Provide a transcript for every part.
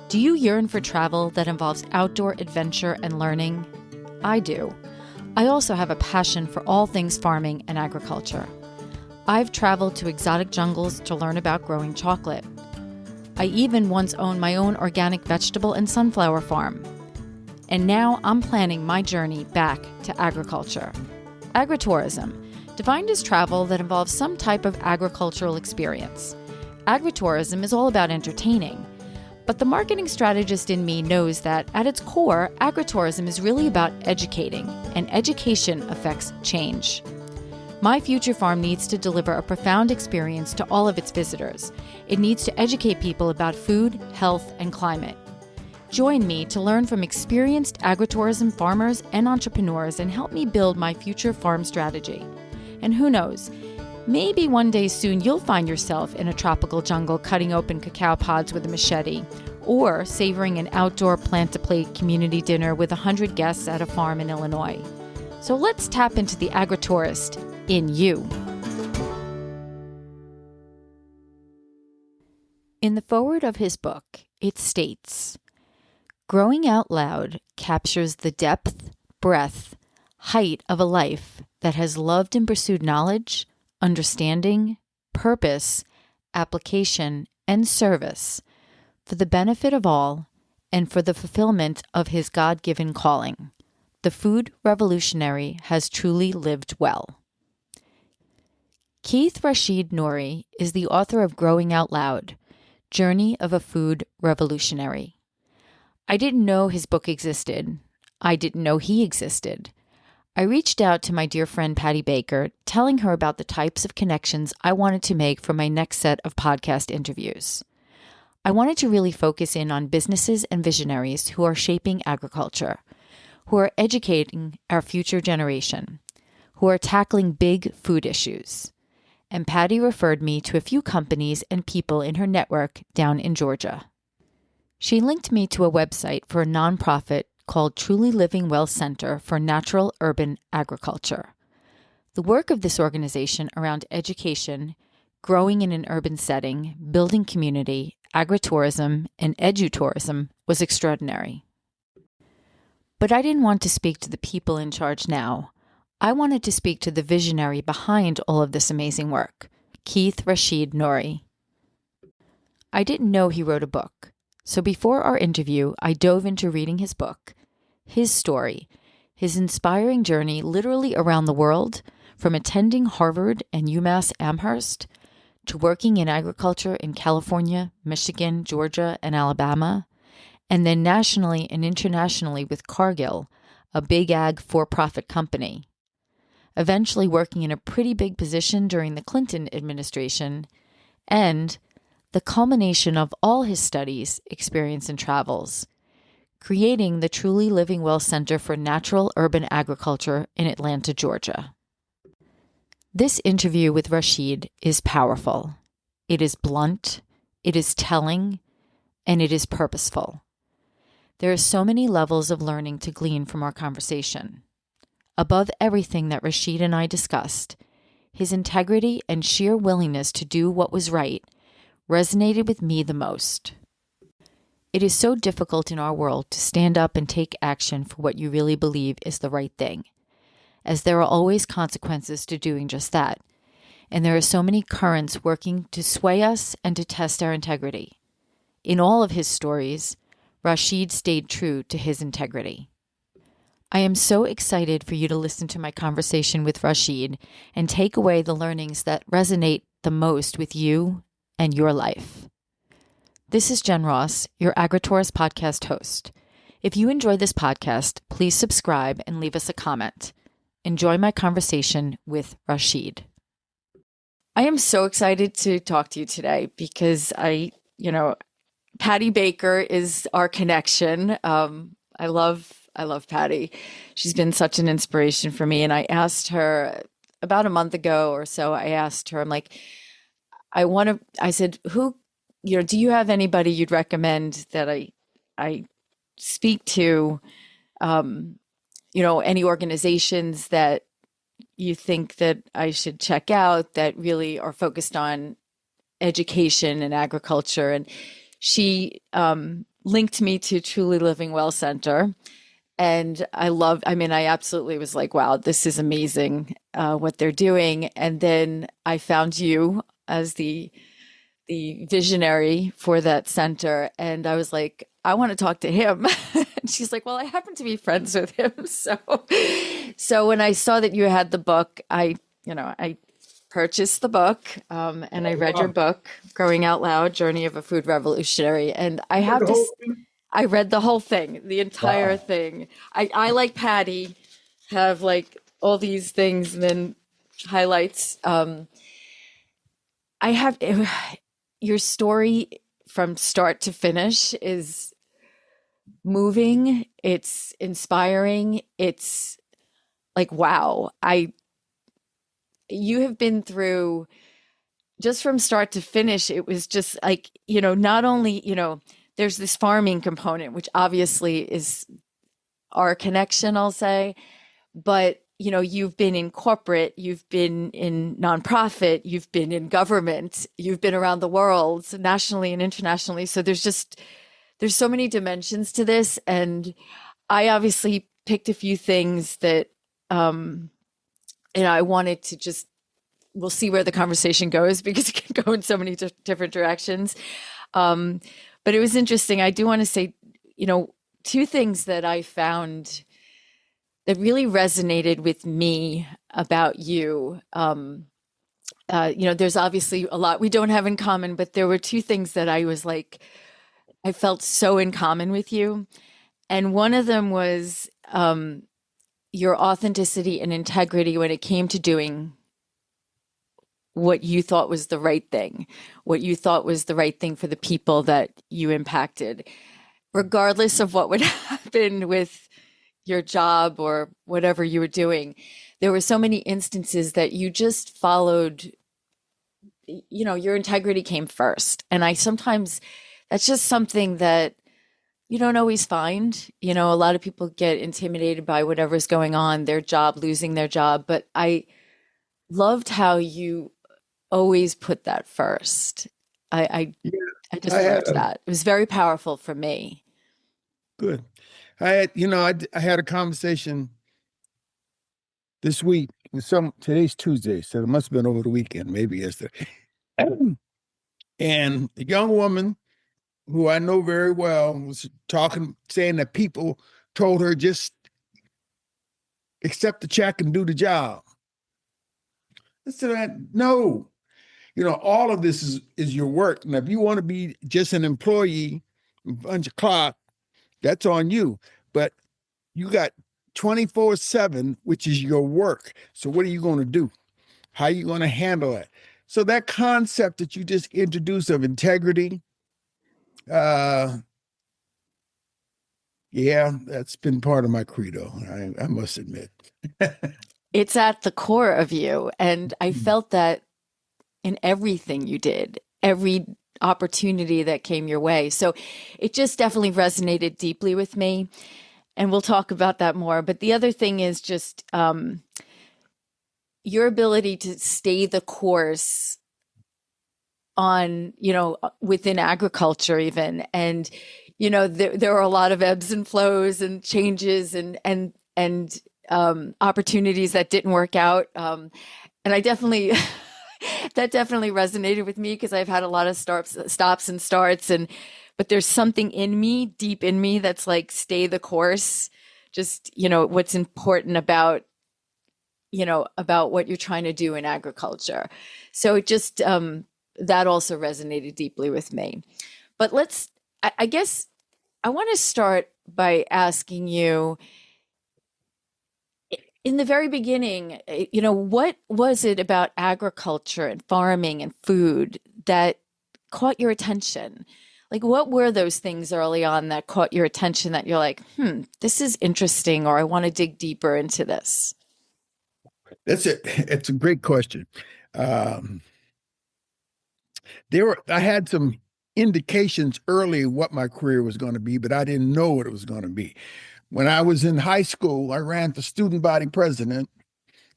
Do you yearn for travel that involves outdoor adventure and learning? I do. I also have a passion for all things farming and agriculture. I've traveled to exotic jungles to learn about growing chocolate. I even once owned my own organic vegetable and sunflower farm. And now I'm planning my journey back to agriculture. Agritourism, defined as travel that involves some type of agricultural experience. Agritourism is all about entertaining. But the marketing strategist in me knows that at its core, agritourism is really about educating, and education affects change. My future farm needs to deliver a profound experience to all of its visitors. It needs to educate people about food, health, and climate. Join me to learn from experienced agritourism farmers and entrepreneurs and help me build my future farm strategy. And who knows, maybe one day soon you'll find yourself in a tropical jungle cutting open cacao pods with a machete, or savoring an outdoor plant-to-plate community dinner with 100 guests at a farm in Illinois. So let's tap into the agritourist in you. In the foreword of his book, it states, "Growing out loud captures the depth, breadth, height of a life that has loved and pursued knowledge, understanding, purpose, application, and service for the benefit of all and for the fulfillment of his God-given calling. The food revolutionary has truly lived well." Keith Rashid Nouri is the author of Growing Out Loud, Journey of a Food Revolutionary. I didn't know his book existed. I didn't know he existed. I reached out to my dear friend Patty Baker, telling her about the types of connections I wanted to make for my next set of podcast interviews. I wanted to really focus in on businesses and visionaries who are shaping agriculture, who are educating our future generation, who are tackling big food issues. And Patty referred me to a few companies and people in her network down in Georgia. She linked me to a website for a nonprofit called Truly Living Well Center for Natural Urban Agriculture. The work of this organization around education, growing in an urban setting, building community, agritourism, and edutourism was extraordinary. But I didn't want to speak to the people in charge now. I wanted to speak to the visionary behind all of this amazing work, Keith Rashid Nouri. I didn't know he wrote a book, so before our interview, I dove into reading his book, his story, his inspiring journey literally around the world, from attending Harvard and UMass Amherst to working in agriculture in California, Michigan, Georgia, and Alabama, and then nationally and internationally with Cargill, a big ag for-profit company. Eventually working in a pretty big position during the Clinton administration, and the culmination of all his studies, experience, and travels, creating the Truly Living Well Center for Natural Urban Agriculture in Atlanta, Georgia. This interview with Rashid is powerful. It is blunt, it is telling, and it is purposeful. There are so many levels of learning to glean from our conversation. Above everything that Rashid and I discussed, his integrity and sheer willingness to do what was right resonated with me the most. It is so difficult in our world to stand up and take action for what you really believe is the right thing, as there are always consequences to doing just that, and there are so many currents working to sway us and to test our integrity. In all of his stories, Rashid stayed true to his integrity. I am so excited for you to listen to my conversation with Rashid and take away the learnings that resonate the most with you and your life. This is Jen Ross, your Agri-Tourist Podcast host. If you enjoy this podcast, please subscribe and leave us a comment. Enjoy my conversation with Rashid. I am so excited to talk to you today because Patty Baker is our connection. I love Patty. She's been such an inspiration for me. And I asked her about a month ago or so, I'm like, I said, do you have anybody you'd recommend that I speak to, any organizations that you think that I should check out that really are focused on education and agriculture. And she linked me to Truly Living Well Center. And I absolutely was like, wow, this is amazing what they're doing. And then I found you as the visionary for that center. And I was like, I want to talk to him. And she's like, well, I happen to be friends with him. So when I saw that you had the book, I purchased the book, and I read your book, Growing Out Loud, Journey of a Food Revolutionary. And I read the whole thing, the entire thing. I like Patty, have like all these things and then highlights. I have your story from start to finish is moving. It's inspiring. It's like, wow, you have been through just from start to finish. It was just like, not only, there's this farming component, which obviously is our connection, I'll say, but you've been in corporate, you've been in nonprofit, you've been in government, you've been around the world, nationally and internationally. So there's so many dimensions to this. And I obviously picked a few things that, I wanted to we'll see where the conversation goes because it can go in so many different directions. But it was interesting. I do want to say, two things that I found that really resonated with me about you. There's obviously a lot we don't have in common, but there were two things that I was like, I felt so in common with you. And one of them was your authenticity and integrity when it came to doing what you thought was the right thing, what you thought was the right thing for the people that you impacted, regardless of what would happen with your job or whatever you were doing. There were so many instances that you just followed, your integrity came first. And that's just something that you don't always find. A lot of people get intimidated by whatever's going on, their job, losing their job. But I loved how you always put that first. I just loved that. It was very powerful for me. Good. I had a conversation this week with today's Tuesday, so it must have been over the weekend, maybe yesterday. And a young woman who I know very well was saying that people told her just accept the check and do the job. I said, no, all of this is your work. Now, if you want to be just an employee, punch a clock, that's on you. But you got 24/7, which is your work. So what are you going to do? How are you going to handle it? So that concept that you just introduced of integrity, yeah, that's been part of my credo, I must admit. It's at the core of you. And I felt that in everything you did, every opportunity that came your way. So it just definitely resonated deeply with me. And we'll talk about that more. But the other thing is just your ability to stay the course on, within agriculture even. And, there are a lot of ebbs and flows and changes and opportunities that didn't work out. And I definitely, that definitely resonated with me because I've had a lot of stops and starts but there's something deep in me that's like, stay the course. Just, what's important about what you're trying to do in agriculture. So it just, that also resonated deeply with me. But I guess I want to start by asking you, in the very beginning, what was it about agriculture and farming and food that caught your attention? Like, what were those things early on that caught your attention that you're like, this is interesting, or I want to dig deeper into this? That's it. It's a great question. I had some indications early what my career was going to be, but I didn't know what it was going to be. When I was in high school, I ran for student body president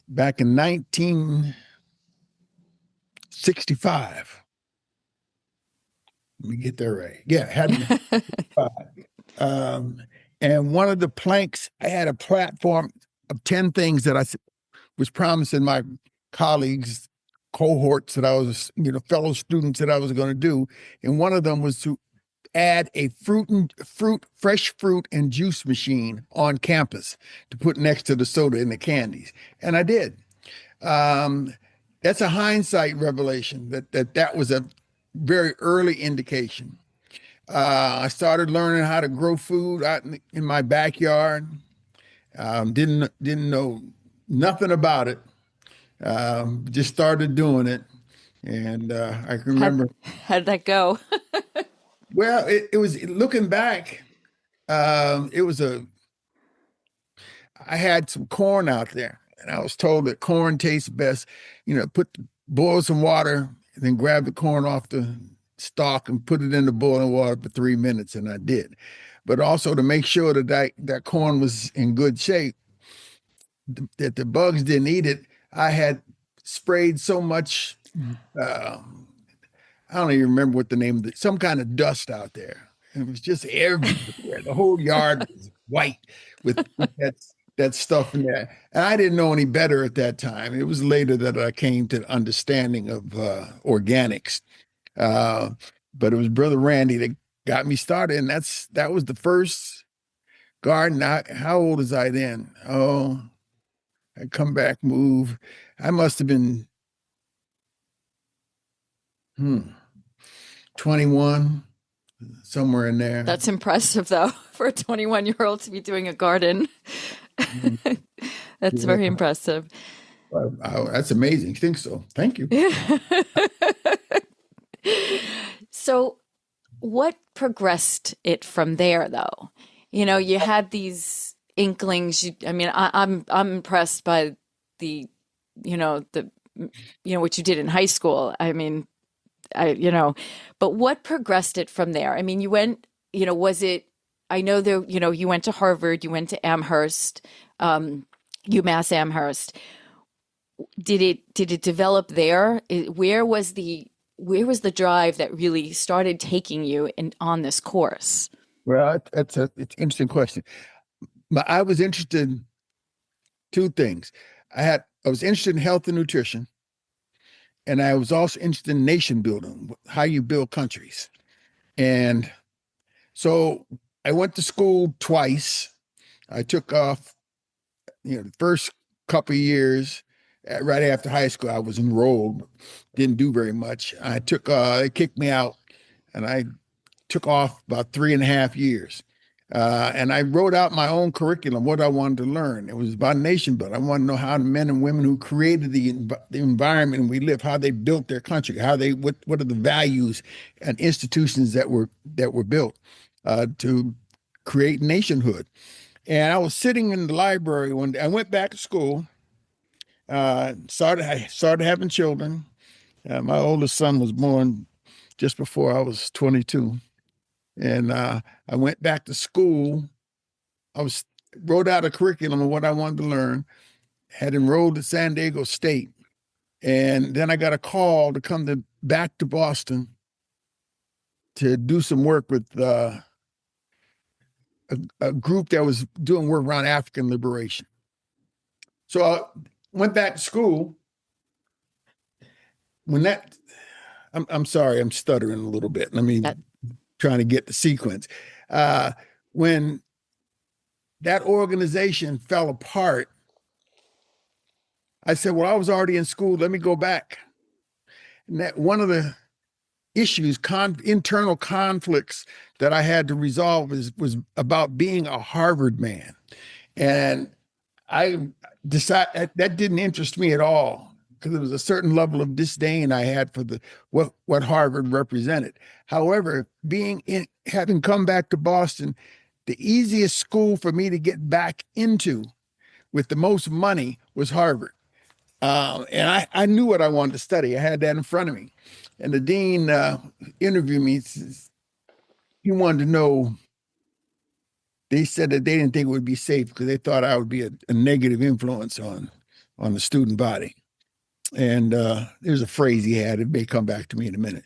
back in 1965. Let me get that right. Yeah, had um, and one of the planks, I had a platform of 10 things that was promising my colleagues, cohorts that I was, fellow students that I was going to do. And one of them was to add a fresh fruit and juice machine on campus to put next to the soda and the candies. And I did. Um, that's a hindsight revelation that was a very early indication. I started learning how to grow food out in my backyard. Didn't know nothing about it. Just started doing it, and I can remember. How'd that go? Well, it was looking back. It was a. I had some corn out there, and I was told that corn tastes best. Boil some water, and then grab the corn off the stalk and put it in the boiling water for 3 minutes, and I did. But also to make sure that corn was in good shape, that the bugs didn't eat it, I had sprayed so much. I don't even remember what the name of some kind of dust out there. It was just everywhere. The whole yard was white with that stuff in there. And I didn't know any better at that time. It was later that I came to the understanding of organics. But it was Brother Randy that got me started. And that was the first garden. How old was I then? Oh, I come back, move. I must have been 21, somewhere in there. That's impressive, though, for a 21-year-old to be doing a garden. That's very impressive. That's amazing. I think so. Thank you. So what progressed it from there, though? You had these inklings. I'm impressed by the what you did in high school. But what progressed it from there? I mean, you went, was it, I know there, you went to Harvard, you went to Amherst, UMass Amherst. Did it develop there? Where was the drive that really started taking you on this course? Well, it's an interesting question. But I was interested in two things. I was interested in health and nutrition, and I was also interested in nation building, how you build countries. And so I went to school twice. I took off, the first couple of years, right after high school. I was enrolled, didn't do very much. They kicked me out, and I took off about 3.5 years. And I wrote out my own curriculum, what I wanted to learn. It was about nation building. I wanted to know how the men and women who created the environment we live, how they built their country, what are the values and institutions that were built to create nationhood. And I was sitting in the library one day. I went back to school. I started having children. My oldest son was born just before I was 22. And I went back to school. Wrote out a curriculum of what I wanted to learn, had enrolled at San Diego State. And then I got a call to come back to Boston to do some work with a group that was doing work around African liberation. So I went back to school. I'm sorry, I'm stuttering a little bit. Trying to get the sequence. When that organization fell apart, I said, well, I was already in school. Let me go back. And that one of the issues, internal conflicts that I had to resolve was about being a Harvard man. And I decided that didn't interest me at all, because there was a certain level of disdain I had for what Harvard represented. However, having come back to Boston, the easiest school for me to get back into with the most money was Harvard. And I knew what I wanted to study. I had that in front of me. And the dean interviewed me. He wanted to know, they said that they didn't think it would be safe because they thought I would be a negative influence on the student body. And there's a phrase he had. It may come back to me in a minute.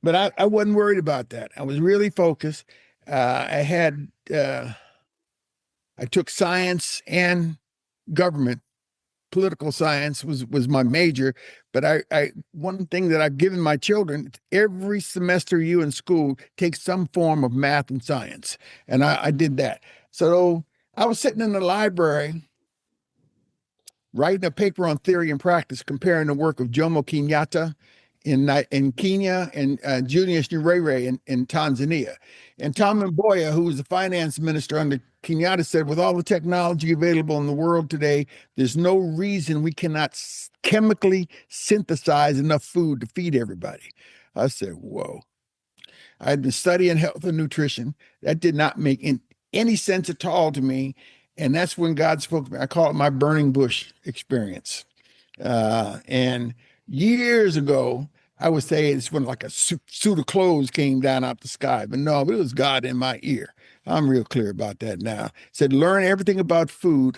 but I wasn't worried about that. I was really focused. I had I took science and government. Political science was my major, but I one thing that I've given my children, every semester you in school take some form of math and science, and I did that. So I was sitting in the library writing a paper on theory and practice, comparing the work of Jomo Kenyatta in Kenya and Julius Nyerere in Tanzania. And Tom Mboya, who was the finance minister under Kenyatta, said, with all the technology available in the world today, there's no reason we cannot chemically synthesize enough food to feed everybody. I said, whoa. I had been studying health and nutrition. That did not make any sense at all to me. And that's when God spoke to me. I call it my burning bush experience. And years ago, I would say it's when like a suit of clothes came down out the sky, but no, it was God in my ear. I'm real clear about that now. It said, learn everything about food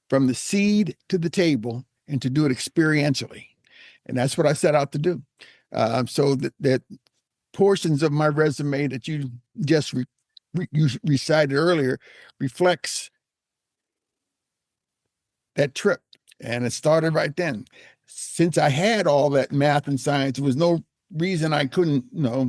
from the seed to the table and to do it experientially. And that's what I set out to do. So that portions of my resume that you just you recited earlier reflects that trip. And it started right then. Since I had all that math and science, there was no reason I couldn't,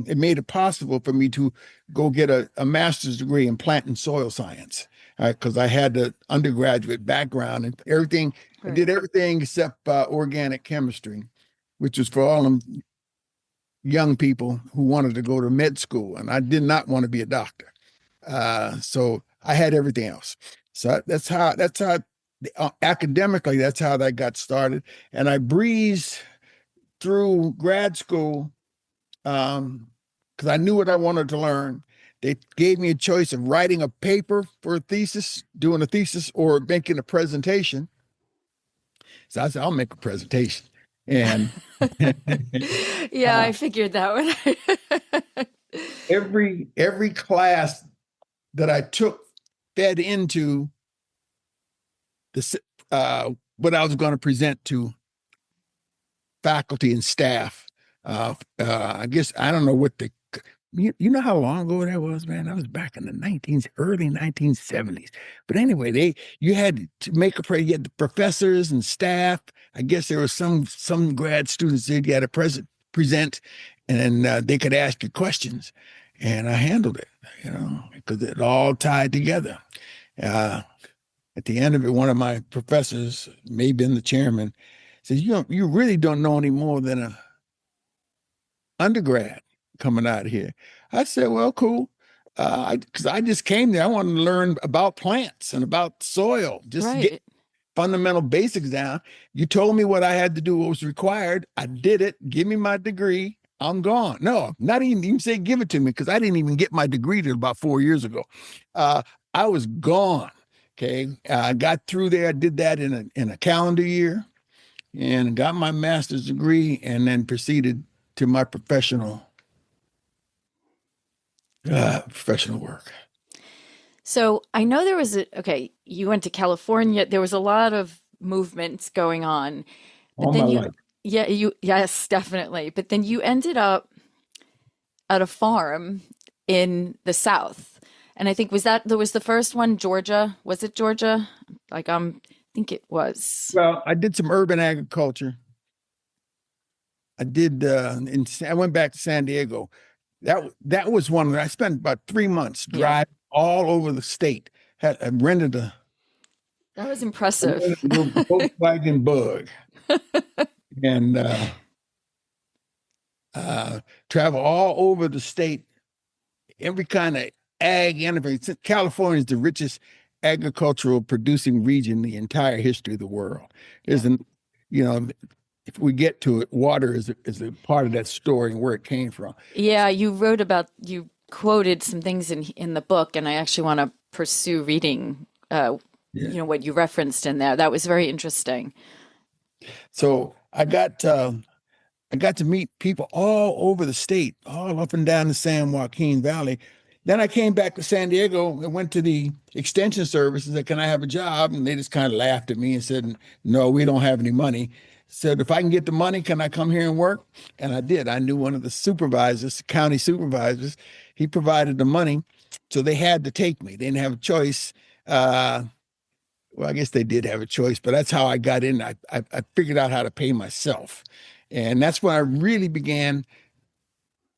it made it possible for me to go get a master's degree in plant and soil science, because I had the undergraduate background and everything. Right. I did everything except organic chemistry, which was for all them young people who wanted to go to med school. And I did not want to be a doctor. So I had everything else. So that's how academically, that's how that got started. And I breezed through grad school because I knew what I wanted to learn. They gave me a choice of writing a paper for a thesis, doing a thesis, or making a presentation. So I said, I'll make a presentation. And yeah, I figured that one. every class that I took fed into what I was going to present to faculty and staff. I guess I don't know what you know how long ago that was, man. That was back in the early 1970s. But anyway, you had to make you had the professors and staff. I guess there were some grad students that you had to present, and they could ask you questions, and I handled it, because it all tied together. At the end of it, one of my professors, maybe been the chairman, says, you really don't know any more than a undergrad coming out of here. I said, well, cool. Because I just came there. I wanted to learn about plants and about soil, just right. Get fundamental basics down. You told me what I had to do, what was required. I did it. Give me my degree. I'm gone. No, not even say give it to me, because I didn't even get my degree till about 4 years ago. I was gone. Okay, I got through there. I did that in a calendar year, and got my master's degree, and then proceeded to my professional work. So I know there was you went to California. There was a lot of movements going on. But all then my life. Yeah, yes, definitely. But then you ended up at a farm in the South. And I think that was the first one, Georgia? Was it Georgia? I think it was. Well, I did some urban agriculture. I did, I went back to San Diego. That was one that I spent about 3 months driving all over the state. I rented a. That was impressive. Volkswagen Bug, and travel all over the state. Every kind of ag innovation. California is the richest agricultural producing region in the entire history of the world. Isn't, if we get to it, water is a part of that story and where it came from. Yeah, you quoted some things in the book, and I actually want to pursue reading, what you referenced in there. That was very interesting. So I got to meet people all over the state, all up and down the San Joaquin Valley. Then I came back to San Diego and went to the extension service and said, can I have a job? And they just kind of laughed at me and said, no, we don't have any money. said, if I can get the money, can I come here and work? And I did. I knew one of the supervisors, county supervisors. He provided the money. So they had to take me. They didn't have a choice. Well, I guess they did have a choice, but that's how I got in. I figured out how to pay myself. And that's when I really began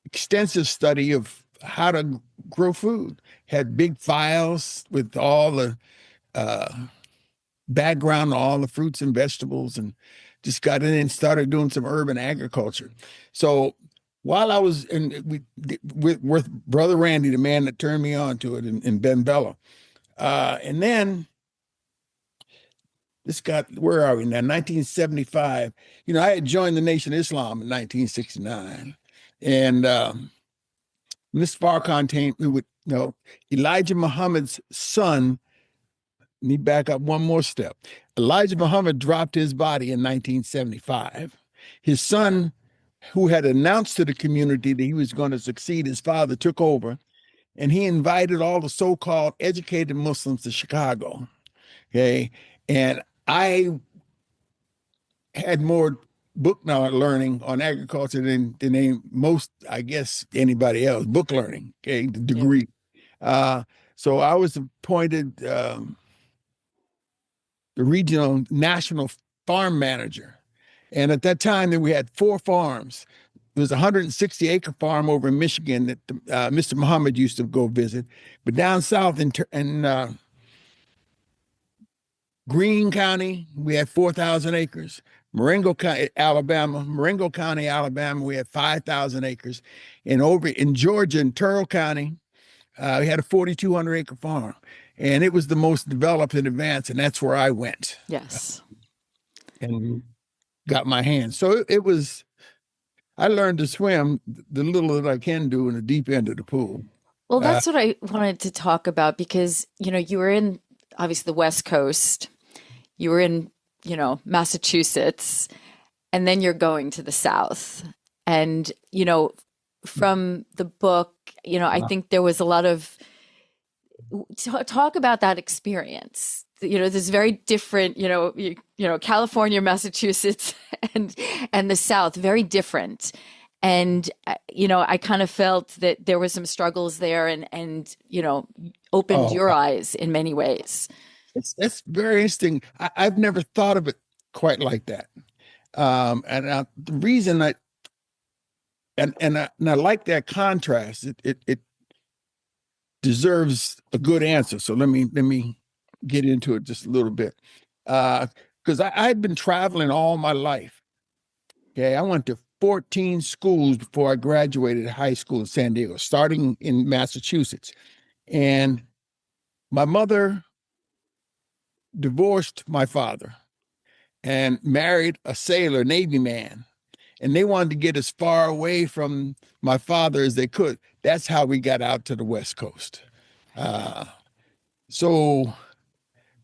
extensive study of how to grow food. Had big files with all the uh, background on all the fruits and vegetables, and just got in and started doing some urban agriculture. So while I was with Brother Randy, the man that turned me on to it in Ben Bella, and then this got, where are we now? 1975. I had joined the Nation of Islam in 1969, and Miss Farrakhan came. Elijah Muhammad's son. Let me back up one more step. Elijah Muhammad dropped his body in 1975. His son, who had announced to the community that he was going to succeed his father, took over, and he invited all the so-called educated Muslims to Chicago. Okay, and I had more book knowledge learning on agriculture than most, I guess, anybody else. Book learning, okay, the degree. Yeah. So I was appointed the regional national farm manager. And at that time, then we had 4 farms. There was a 160-acre farm over in Michigan that Mr. Muhammad used to go visit. But down south in Greene County, we had 4,000 acres. Marengo County, Alabama, we had 5,000 acres. And over in Georgia, in Turl County, we had a 4,200-acre farm. And it was the most developed and advanced, and that's where I went. Yes. And got my hands. So it was, I learned to swim the little that I can do in the deep end of the pool. Well, that's what I wanted to talk about, because, you were in, obviously, the West Coast. You were in, Massachusetts, and then you're going to the South. And, from the book, I think there was a lot of talk about that experience. There's very different, California, Massachusetts, and the South, very different. And, I kind of felt that there was some struggles there, and opened your eyes in many ways. That's very interesting. I've never thought of it quite like that. And the reason I like that contrast. It deserves a good answer. So let me get into it just a little bit. Because I'd been traveling all my life. Okay, I went to 14 schools before I graduated high school in San Diego, starting in Massachusetts. And my mother divorced my father and married a sailor, Navy man. And they wanted to get as far away from my father as they could. That's how we got out to the West Coast. So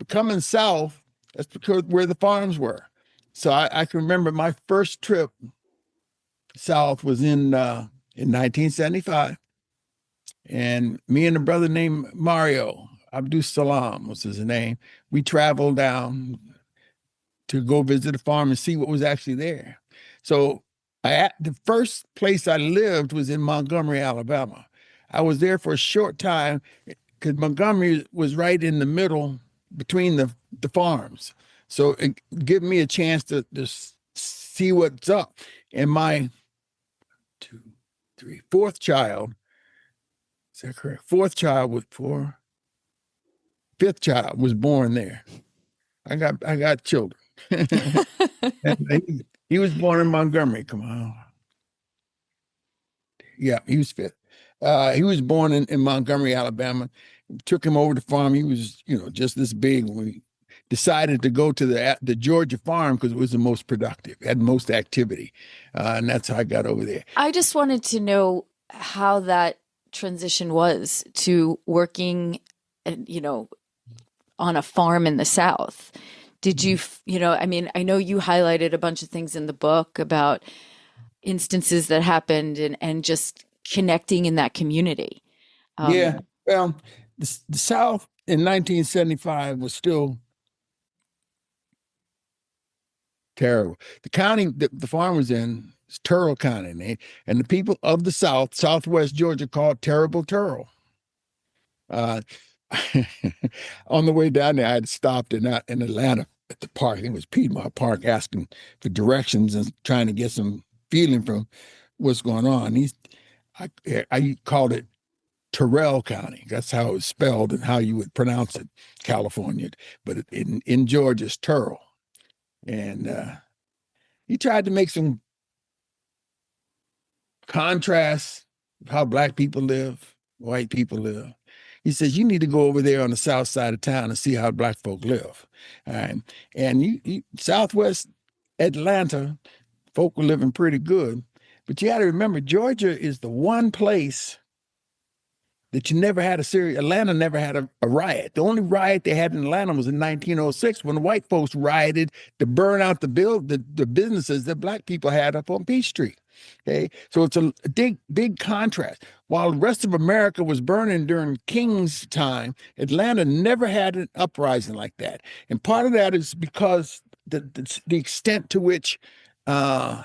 coming south, that's because where the farms were. So I can remember my first trip south was in 1975. And me and a brother named Mario, Abdus Salam was his name, we traveled down to go visit a farm and see what was actually there. So the first place I lived was in Montgomery, Alabama. I was there for a short time because Montgomery was right in the middle between the farms. So it gave me a chance to see what's up. And my fourth child, is that correct? Fifth child was born there. I got children. And he was born in Montgomery. Come on. Yeah, he was fifth. He was born in Montgomery, Alabama. Took him over to farm. He was, just this big when we decided to go to the Georgia farm because it was the most productive, had most activity. And that's how I got over there. I just wanted to know how that transition was to working, on a farm in the South. Did you, I know you highlighted a bunch of things in the book about instances that happened and just connecting in that community. Yeah. Well, the South in 1975 was still Terrible. The county that the farm was in is Turl County, and the people of the South, Southwest Georgia, called terrible Turl. Uh, on the way down there, I had stopped in Atlanta at the park. I think it was Piedmont Park, asking for directions and trying to get some feeling from what's going on. I called it Terrell County. That's how it was spelled and how you would pronounce it, California. But in Georgia, it's Turl. And he tried to make some contrast of how Black people live, white people live. He says, you need to go over there on the south side of town and see how Black folk live. All right. And Southwest Atlanta, folk were living pretty good. But you got to remember, Georgia is the one place that you never had Atlanta never had a riot. The only riot they had in Atlanta was in 1906 when the white folks rioted to burn out the businesses that Black people had up on Peachtree. Okay, so it's a big contrast. While the rest of America was burning during King's time, Atlanta never had an uprising like that. And part of that is because the extent to which the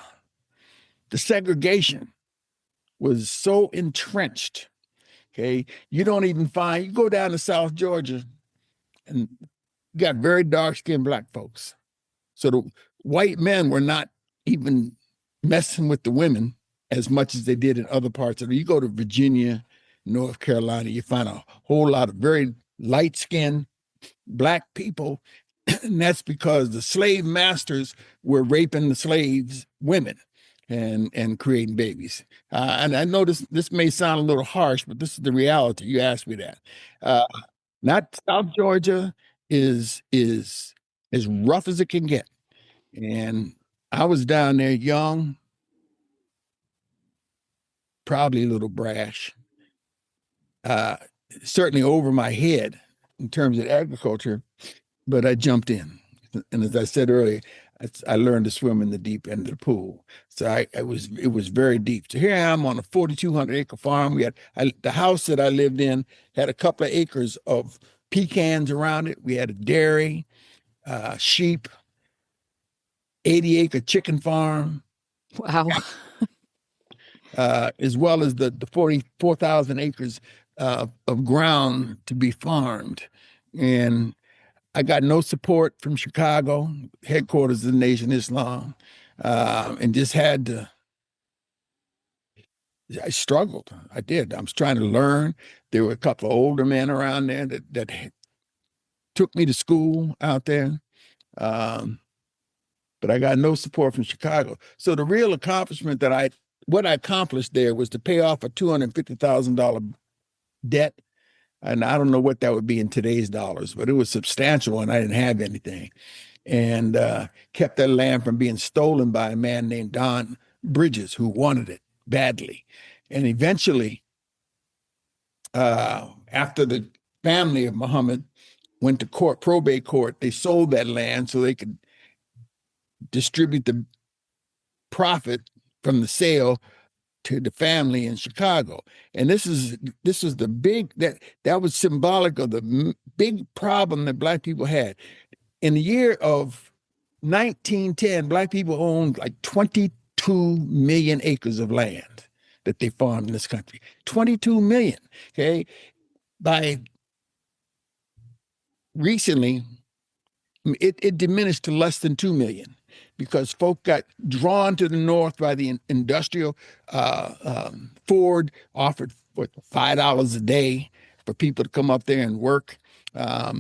segregation was so entrenched. Okay, you go down to South Georgia and you got very dark-skinned Black folks. So the white men were not even messing with the women as much as they did in other parts of it. You go to Virginia, North Carolina, you find a whole lot of very light-skinned Black people, and that's because the slave masters were raping the slaves' women and creating babies. And I know this may sound a little harsh, but this is the reality. You asked me that. Not South Georgia is as rough as it can get. And I was down there young, probably a little brash, certainly over my head in terms of agriculture, but I jumped in. And as I said earlier, I learned to swim in the deep end of the pool. So it was very deep. So here I am on a 4,200 acre farm. The house that I lived in had a couple of acres of pecans around it. We had a dairy, sheep, 80-acre chicken farm. Wow. As well as the 44,000 acres of ground to be farmed. And I got no support from Chicago, headquarters of the Nation of Islam, and just I struggled. I did. I was trying to learn. There were a couple of older men around there that took me to school out there. But I got no support from Chicago. So the real accomplishment what I accomplished there was to pay off a $250,000 debt. And I don't know what that would be in today's dollars, but it was substantial and I didn't have anything. And kept that land from being stolen by a man named Don Bridges, who wanted it badly. And eventually, after the family of Muhammad went to court, probate court, they sold that land so they could distribute the profit from the sale to the family in Chicago. And this was the big, that was symbolic of the big problem that Black people had. In the year of 1910, Black people owned like 22 million acres of land that they farmed in this country. 22 million, okay? By recently, it diminished to less than 2 million because folk got drawn to the north by the industrial. Ford offered $5 a day for people to come up there and work.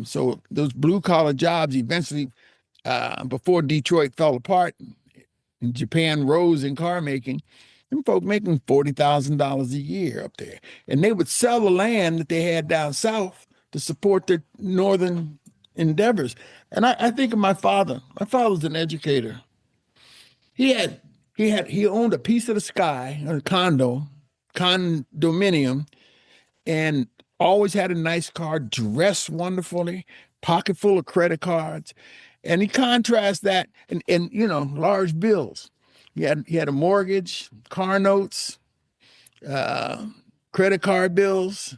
So those blue collar jobs eventually, before Detroit fell apart and Japan rose in car making, them folk making $40,000 a year up there. And they would sell the land that they had down south to support their northern endeavors. And I think of my father. My father was an educator. He owned a piece of the sky, a condominium, and always had a nice car, dressed wonderfully, pocket full of credit cards. And he contrasts that and large bills. He had a mortgage, car notes, credit card bills,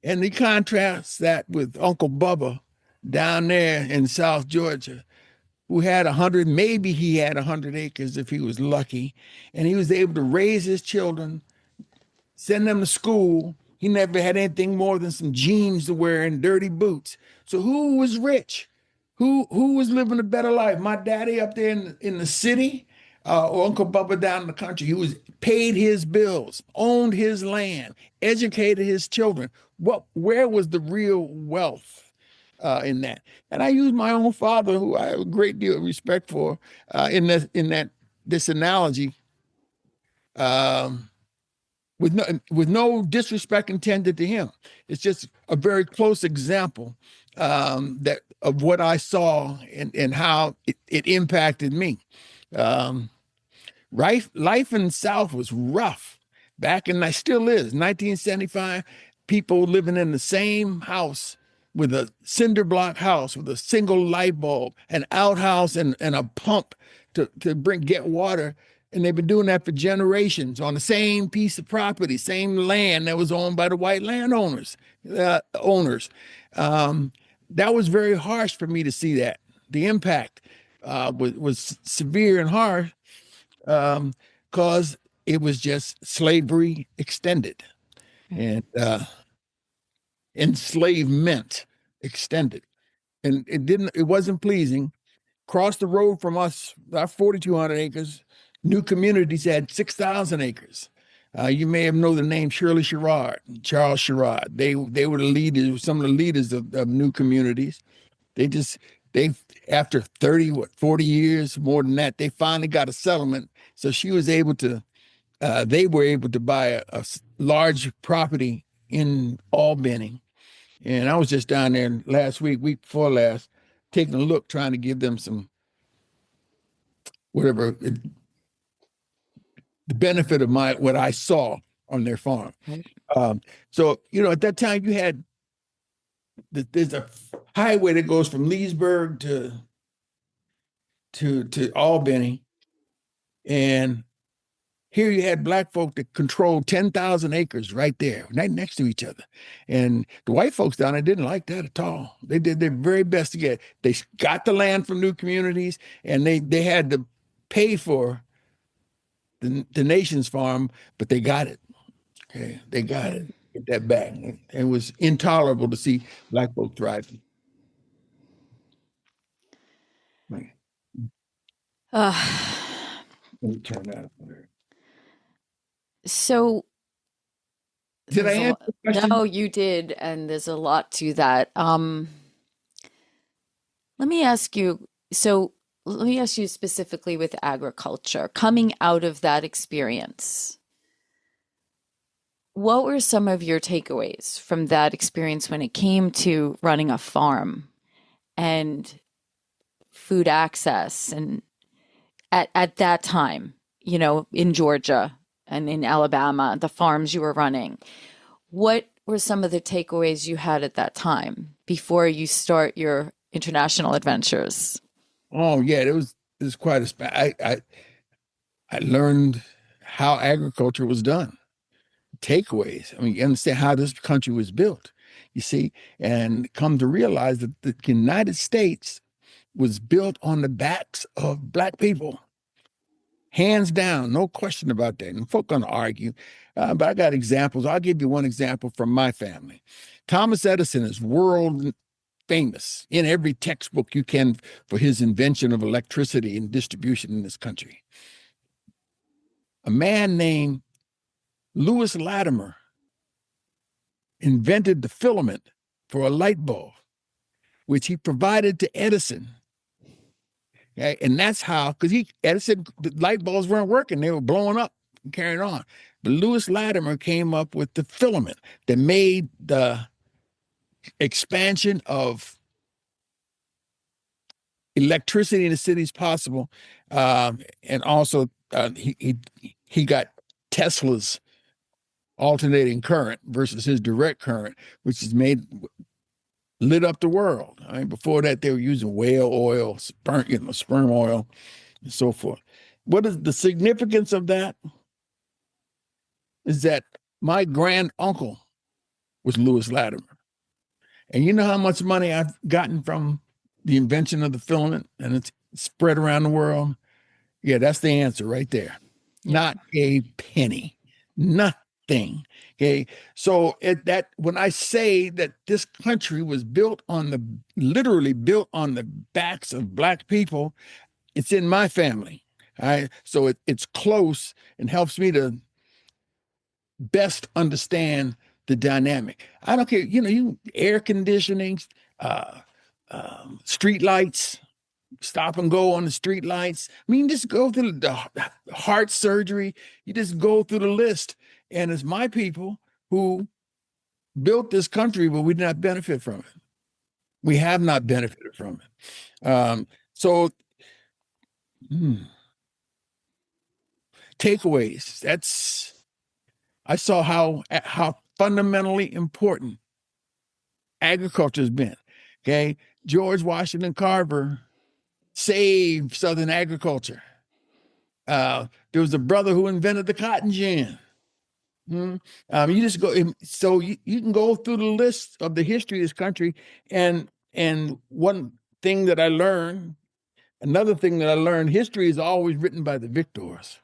and he contrasts that with Uncle Bubba down there in South Georgia, who had 100, maybe he had 100 acres if he was lucky, and he was able to raise his children, send them to school. He never had anything more than some jeans to wear and dirty boots. So who was rich? Who was living a better life? My daddy up there in the city, or Uncle Bubba down in the country? He was paid his bills, owned his land, educated his children. Where was the real wealth in that? And I use my own father, who I have a great deal of respect for, this analogy. Um, with no disrespect intended to him. It's just a very close example that of what I saw and how it impacted me. Um, life in the South was rough back in, I still is, 1975. People living in the same house with a cinder block house with a single light bulb, an outhouse, and a pump to get water. And they've been doing that for generations on the same piece of property, same land that was owned by the white landowners, owners. That was very harsh for me to see that. The impact was severe and harsh because it was just slavery extended and enslavement extended. And it wasn't pleasing. Across the road from us, our 4,200 acres, new communities had 6,000 acres. You may have known the name Shirley Sherrod, Charles Sherrod. They were the leaders, some of the leaders of new communities. They after 40 years, more than that, they finally got a settlement. So they were able to buy a large property in Albany. And I was just down there last week before last, taking a look, trying to give them some whatever the benefit of what I saw on their farm. Right. So at that time you had there's a highway that goes from Leesburg to Albany, and here you had black folk that controlled 10,000 acres right there, right next to each other. And the white folks down there didn't like that at all. They did their very best to they got the land from new communities, and they had to pay for the nation's farm, but they got it. Okay, they got it. Get that back. It was intolerable to see black folk thriving. Right. Uh, Let me turn that up there. so Did I answer the question? no, you did, and there's a lot to that. Let me ask you, let me ask you specifically with agriculture, coming out of that experience, what were some of your takeaways from that experience when it came to running a farm and food access and at that time, in Georgia and in Alabama, the farms you were running? What were some of the takeaways you had at that time before you start your international adventures? Oh yeah, it was quite I learned how agriculture was done. Takeaways. I mean, you understand how this country was built, you see, and come to realize that the United States was built on the backs of black people. Hands down, no question about that. And folk gonna argue, but I got examples. I'll give you one example from my family. Thomas Edison is world famous in every textbook you can for his invention of electricity and distribution in this country. A man named Lewis Latimer invented the filament for a light bulb, which he provided to Edison. Okay? And that's how, because Edison, the light bulbs weren't working, they were blowing up and carrying on. But Lewis Latimer came up with the filament that made the expansion of electricity in the cities possible. And also, he got Tesla's alternating current versus his direct current, which is lit up the world. I mean, before that, they were using whale oil, sperm oil, and so forth. What is the significance of that? Is that my grand uncle was Lewis Latimer. And you know how much money I've gotten from the invention of the filament and its spread around the world? Yeah, that's the answer right there. Yeah. Not a penny, nothing. Okay. So when I say that this country was literally built on the backs of Black people, it's in my family. All right. So it's close and helps me to best understand the dynamic. I don't care, you air conditioning, uh, street lights, stop and go on the street lights. I mean, just go through the heart surgery. You just go through the list. And it's my people who built this country, but we did not benefit from it. We have not benefited from it. So takeaways. I saw how fundamentally important agriculture has been. Okay. George Washington Carver saved Southern agriculture. There was a brother who invented the cotton gin. You just go, so you can go through the list of the history of this country, and one thing that I learned, another thing that I learned, history is always written by the victors,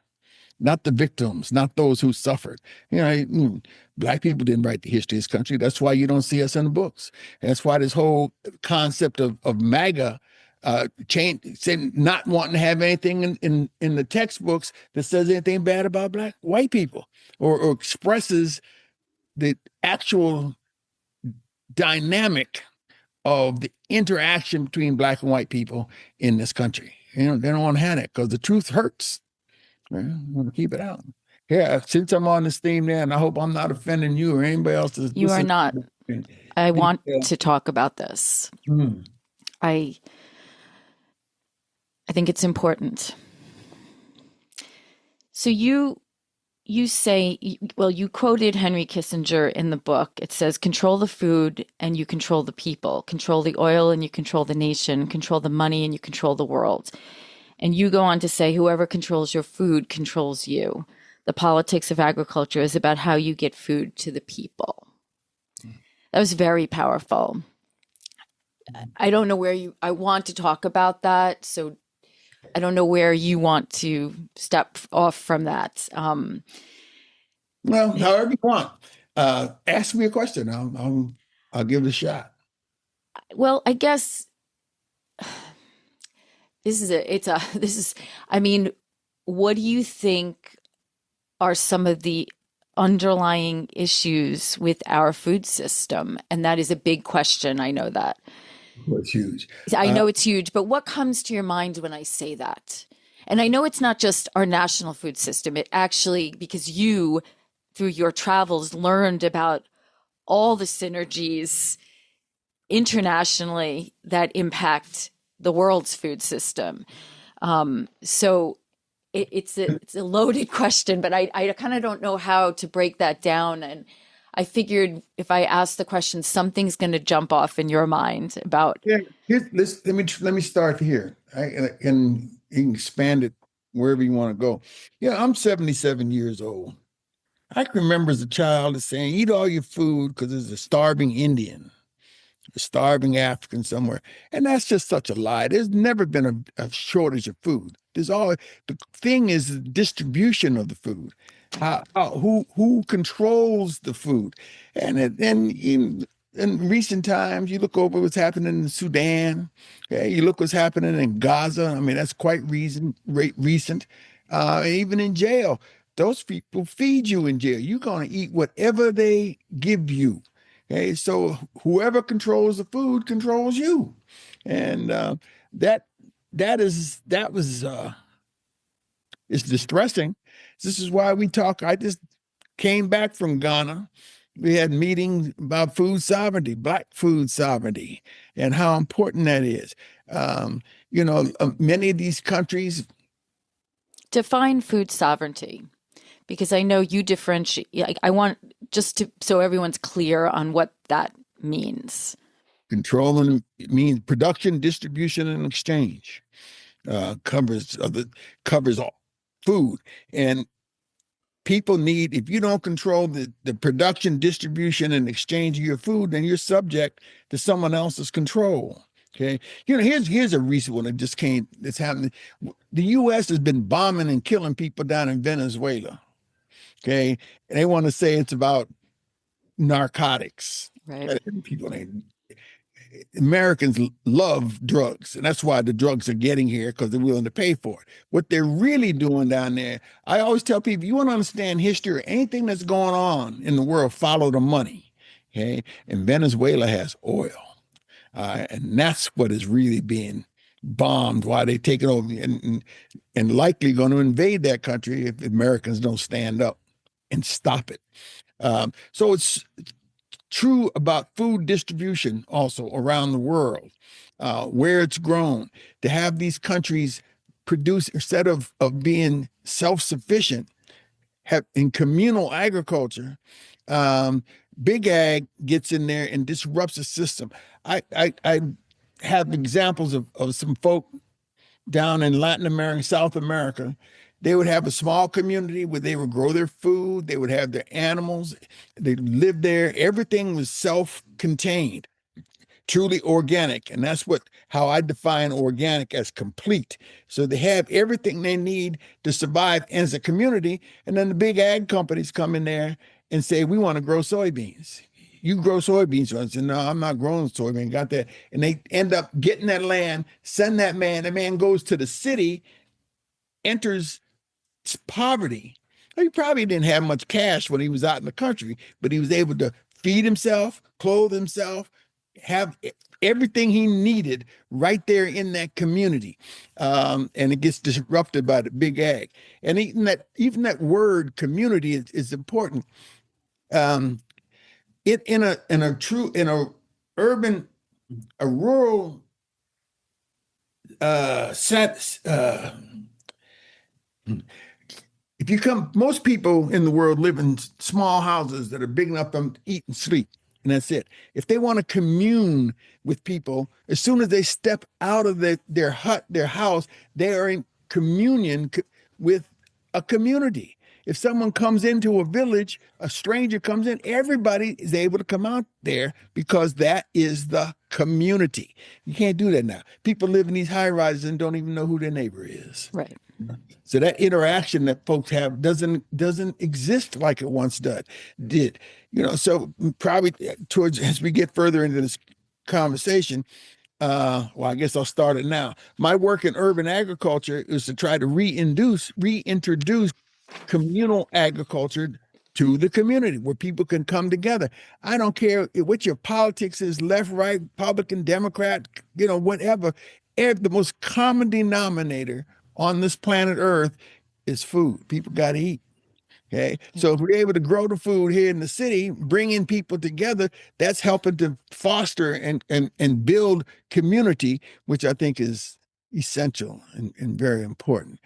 not the victims, not those who suffered. Black people didn't write the history of this country. That's why you don't see us in the books. That's why this whole concept of MAGA not wanting to have anything in the textbooks that says anything bad about white people or expresses the actual dynamic of the interaction between Black and white people in this country. They don't want to have that because the truth hurts. I want to keep it out. Yeah, since I'm on this theme there, and I hope I'm not offending you or anybody else. You are not. I want to talk about this. I think it's important. So you say, well, you quoted Henry Kissinger in the book. It says, control the food and you control the people, control the oil and you control the nation, control the money and you control the world. And you go on to say, whoever controls your food controls you. The politics of agriculture is about how you get food to the people. That was very powerful. I don't know I want to talk about that. So I don't know where you want to step off from that. Well, however you want. Ask me a question. I'll give it a shot. Well, I guess I mean, what do you think are some of the underlying issues with our food system? And that is a big question. I know that. Well, it's huge. I know it's huge, but what comes to your mind when I say that? And I know it's not just our national food system. It actually, because you, through your travels, learned about all the synergies internationally that impact the world's food system. So it's a loaded question, but I kind of don't know how to break that down. And I figured if I ask the question, something's going to jump off in your mind about. Yeah, let me start here, and you can expand it wherever you want to go. Yeah, I'm 77 years old. I can remember as a child saying, "Eat all your food because there's a starving Indian, a starving African somewhere," and that's just such a lie. There's never been a shortage of food. The thing is the distribution of the food. Who controls the food, and then in recent times, you look over what's happening in Sudan. Okay, you look what's happening in Gaza. I mean, that's quite recent. Even in jail, those people feed you in jail. You're going to eat whatever they give you. Okay, so whoever controls the food controls you, and that was it's distressing. This is why we talk. I just came back from Ghana. We had meetings about food sovereignty, Black food sovereignty, and how important that is. Many of these countries Define food sovereignty, because I know you differentiate. I want so everyone's clear on what that means. Controlling means production, distribution, and exchange. Covers all food, and people need, if you don't control the production, distribution, and exchange of your food, then you're subject to someone else's control. Okay. Here's a recent one that just came, that's happening. The U.S. has been bombing and killing people down in Venezuela. Okay. And they want to say it's about narcotics. Right. People ain't Americans love drugs, and that's why the drugs are getting here because they're willing to pay for it. What they're really doing down there, I always tell people, you want to understand history or anything that's going on in the world, follow the money. Okay. And Venezuela has oil. And that's what is really being bombed while they take it over and likely going to invade that country if Americans don't stand up and stop it. So it's true about food distribution also around the world, where it's grown, to have these countries produce, instead of being self-sufficient, have in communal agriculture. Big ag gets in there and disrupts the system. I have examples of some folk down in Latin America, South America. They would have a small community where they would grow their food, they would have their animals, they lived there. Everything was self-contained, truly organic. And that's how I define organic, as complete. So they have everything they need to survive as a community. And then the big ag companies come in there and say, we want to grow soybeans. You grow soybeans. I said, no, I'm not growing soybeans. Got that. And they end up getting that land, send that man. The man goes to the city, enters poverty. He probably didn't have much cash when he was out in the country, but he was able to feed himself, clothe himself, have everything he needed right there in that community. And it gets disrupted by the big ag. And even that word community is important. In a urban, a rural set. If you come, most people in the world live in small houses that are big enough for them to eat and sleep, and that's it. If they want to commune with people, as soon as they step out of their hut, their house, they are in communion with a community. If someone comes into a village, a stranger comes in, everybody is able to come out there because that is the community. You can't do that now. People live in these high rises and don't even know who their neighbor is. Right. So that interaction that folks have doesn't exist like it once did. So probably towards, as we get further into this conversation, well, I guess I'll start it now. My work in urban agriculture is to try to reintroduce communal agriculture to the community where people can come together. I don't care what your politics is, left, right, Republican, Democrat, whatever. The most common denominator on this planet Earth is food. People got to eat. Okay. So if we're able to grow the food here in the city, bringing people together, that's helping to foster and build community, which I think is essential and very important.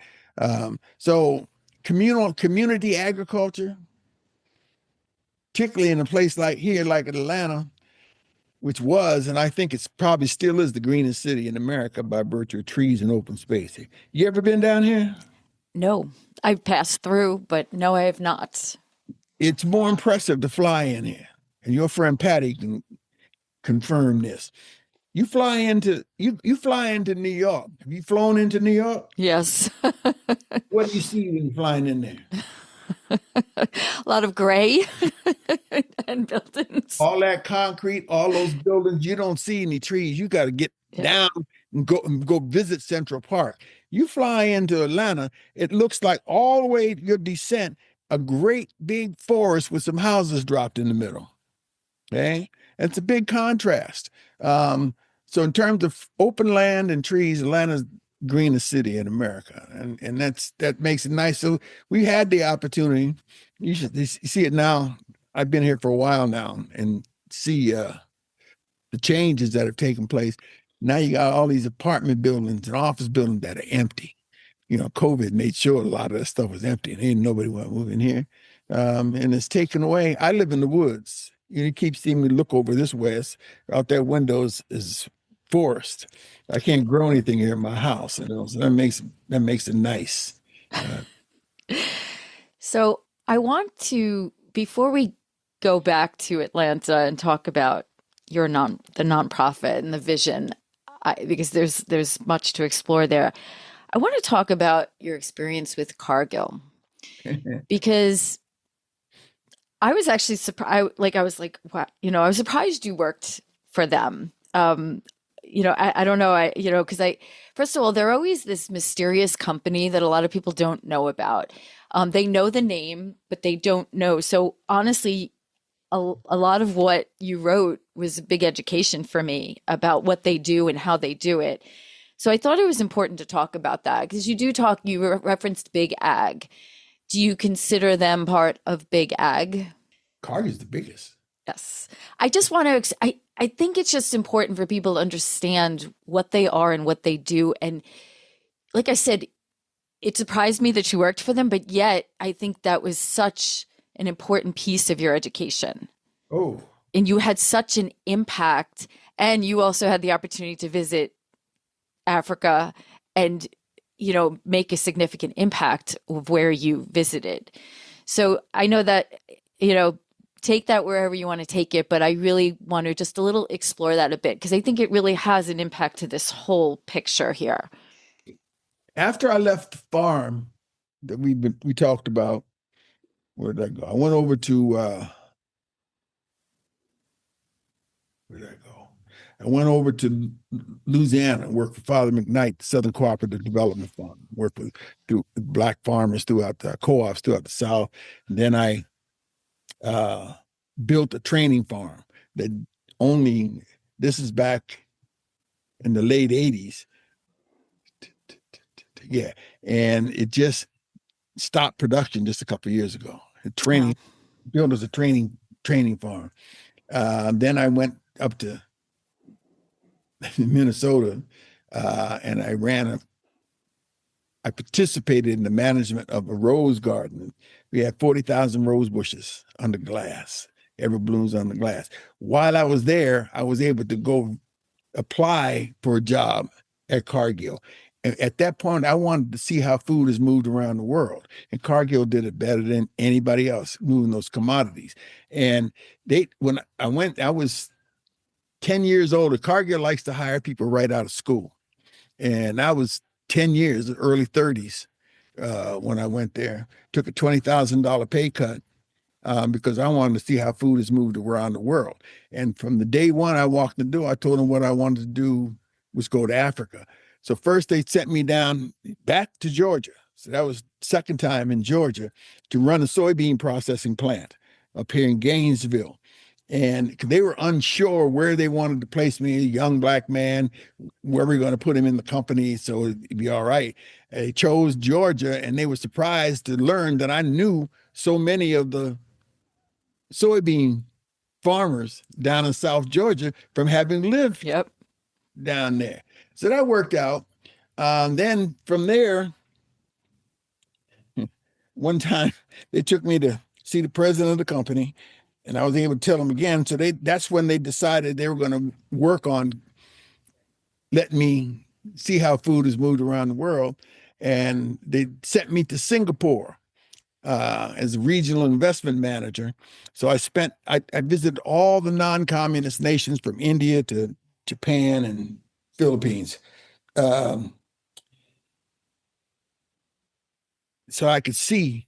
So community agriculture, particularly in a place like here, like Atlanta, which was, and I think it's probably still is, the greenest city in America by virtue of trees and open space. You ever been down here? No, I've passed through, but no, I have not. It's more impressive to fly in here. And your friend Patty can confirm this. You fly into New York. Have you flown into New York? Yes. What do you see when you're flying in there? A lot of gray and buildings. All that concrete, all those buildings, you don't see any trees. You got to get down and go visit Central Park. You fly into Atlanta, it looks like all the way your descent, a great big forest with some houses dropped in the middle. Okay. It's a big contrast. So in terms of open land and trees, Atlanta's greenest city in America. And that makes it nice. So we had the opportunity. You see it now. I've been here for a while now and see the changes that have taken place. Now you got all these apartment buildings and office buildings that are empty. COVID made sure a lot of that stuff was empty and ain't nobody want to move in here. And it's taken away. I live in the woods. You keep seeing me look over this way. Out there windows is forest. I can't grow anything here in my house. So that makes it nice. So I want to, before we go back to Atlanta and talk about the nonprofit and the vision, because there's much to explore there. I want to talk about your experience with Cargill because I was actually surprised. Like I was like, wow, I was surprised you worked for them. I don't know. Because first of all, they're always this mysterious company that a lot of people don't know about. They know the name, but they don't know. So honestly, a lot of what you wrote was a big education for me about what they do and how they do it. So I thought it was important to talk about that because you referenced Big Ag. Do you consider them part of Big Ag? Cardi is the biggest. Yes. I just want to, I think it's just important for people to understand what they are and what they do. And like I said, it surprised me that you worked for them, but yet I think that was such an important piece of your education. Oh, And you had such an impact. And you also had the opportunity to visit Africa and, make a significant impact of where you visited. So I know that, take that wherever you want to take it, but I really want to just a little explore that a bit because I think it really has an impact to this whole picture here. after I left the farm that we talked about, where did I go? I went over to where did I go? I went over to Louisiana and worked for Father McKnight, the Southern Cooperative Development Fund. Worked with black farmers throughout the co-ops throughout the South. And then I built a training farm that only, this is back in the late 80s. Yeah. And it just stopped production just a couple of years ago. Oh, Built as a training farm. Then I went up to Minnesota, and I participated in the management of a rose garden. We had 40,000 rose bushes under glass, ever blooms under glass. While I was there, I was able to go apply for a job at Cargill. And at that point, I wanted to see how food is moved around the world. And Cargill did it better than anybody else, moving those commodities. And when I went, I was 10 years older. Cargill likes to hire people right out of school. And I was 10 years, early 30s, when I went there. Took a $20,000 pay cut because I wanted to see how food is moved around the world. And from the day one I walked in the door, I told them what I wanted to do was go to Africa. So first they sent me down back to Georgia. So that was second time in Georgia to run a soybean processing plant up here in Gainesville. And they were unsure where they wanted to place me, a young black man, where we're going to put him in the company so it'd be all right. They chose Georgia, and they were surprised to learn that I knew so many of the soybean farmers down in South Georgia from having lived yep. down there. So that worked out. Then from there, one time they took me to see the president of the company, and I was able to tell them again. So that's when they decided they were going to work on letting me see how food is moved around the world. And they sent me to Singapore as a regional investment manager. So I visited all the non-communist nations from India to Japan and Philippines. So I could see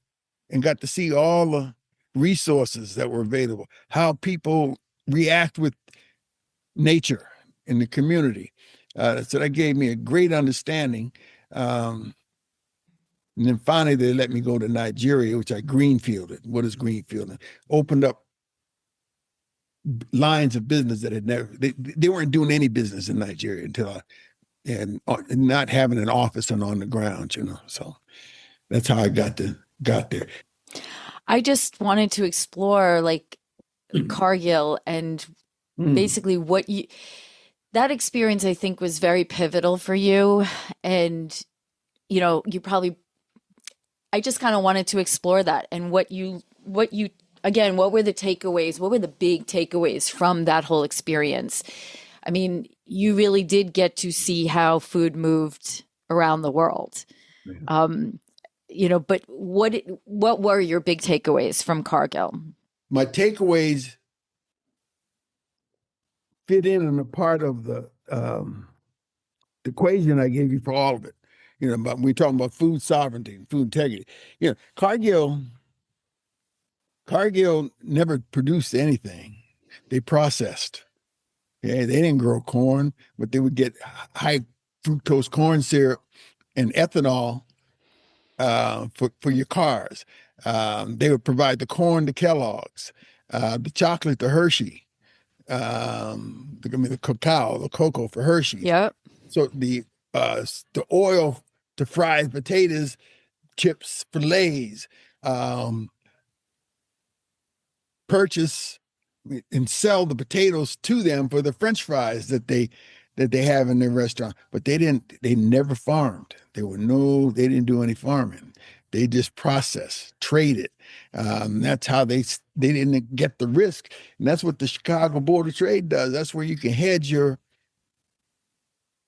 and got to see all the resources that were available, how people react with nature in the community. So that gave me a great understanding. And then finally, they let me go to Nigeria, which I greenfielded. What is greenfielding? Opened up lines of business that they weren't doing any business in Nigeria and not having an office and on the ground, So that's how I got there. I just wanted to explore like Cargill and basically that experience I think was very pivotal for you. And, I just kind of wanted to explore that and again, what were the takeaways? What were the big takeaways from that whole experience? I mean, you really did get to see how food moved around the world. But what were your big takeaways from Cargill? My takeaways fit in a part of the the equation I gave you for all of it. But we're talking about food sovereignty, food integrity. Cargill never produced anything. They processed. Okay, they didn't grow corn, but they would get high fructose corn syrup and ethanol for your cars. They would provide the corn to Kellogg's, the chocolate to Hershey, the cacao, the cocoa for Hershey's. Yep. So the oil to fry potatoes, chips for Lay's, purchase and sell the potatoes to them for the French fries that they have in their restaurant. But they never farmed. They didn't do any farming. They just processed, traded. That's how they didn't get the risk. And that's what the Chicago Board of Trade does. That's where you can hedge your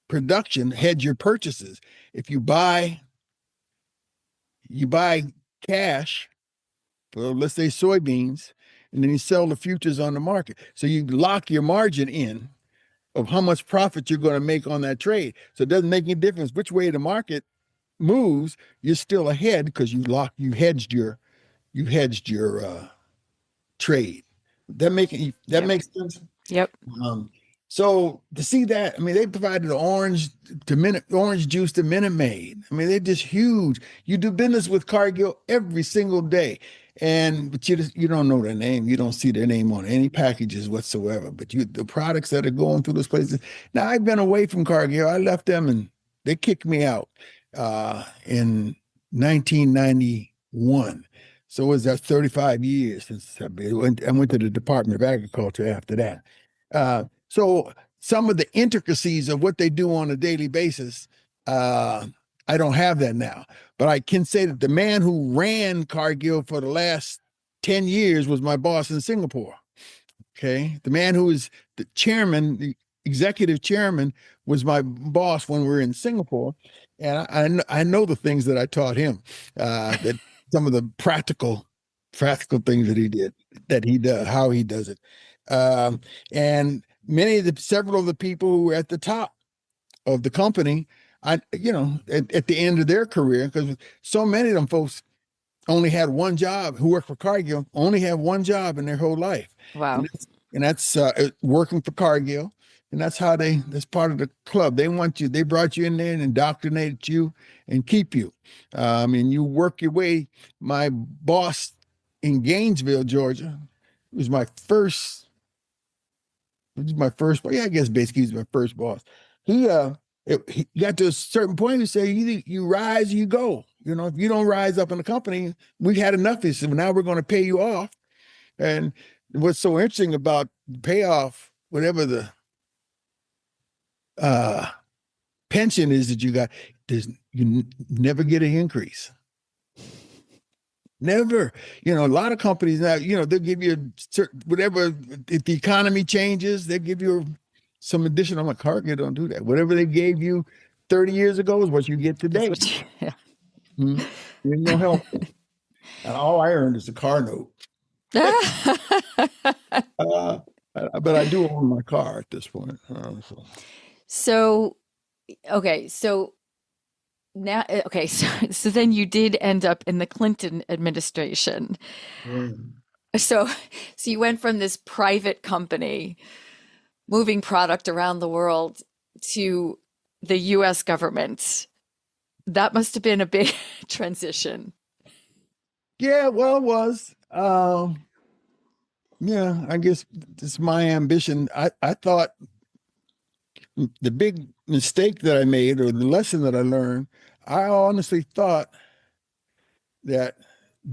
production, hedge your purchases. If you buy cash for, let's say, soybeans, and then you sell the futures on the market. So you lock your margin in of how much profit you're going to make on that trade. So it doesn't make any difference which way the market moves. You're still ahead because you hedged your trade. Makes sense. Yep. So to see that, they provided orange juice to Minute Maid. They're just huge. You do business with Cargill every single day, but you don't know their name. You don't see their name on any packages whatsoever. But the products that are going through those places. Now I've been away from Cargill. I left them and they kicked me out in 1991. So it was that 35 years since I went to the Department of Agriculture after that. So some of the intricacies of what they do on a daily basis, I don't have that now. But I can say that the man who ran Cargill for the last 10 years was my boss in Singapore. Okay. The man who is the chairman, the executive chairman, was my boss when we were in Singapore. And I know the things that I taught him, that some of the practical things that he does, how he does it. And several of the people who were at the top of the company, at the end of their career, because so many of them folks only had one job, who worked for Cargill, only had one job in their whole life. Wow. And that's working for Cargill. And that's part of the club. They brought you in there and indoctrinated you and keep you. And you work your way. My boss in Gainesville, Georgia, was my first, I guess basically he's my first boss. He got to a certain point, he said, either you rise or you go. If you don't rise up in the company, we've had enough. He said, well, now we're going to pay you off. And what's so interesting about payoff, whatever the pension is that you got, you never get an increase. Never. A lot of companies now, they'll give you whatever, if the economy changes, they give you some additional. I'm like, Cargill don't do that. Whatever they gave you 30 years ago is what you get today. There's no help. And all I earned is a car note. But I do own my car at this point. So now, so then you did end up in the Clinton administration. So you went from this private company moving product around the world to the U.S. government. That must have been a big transition. Yeah, well, it was. Yeah, I guess it's my ambition. I thought the big mistake that I made, or the lesson that I learned, I honestly thought that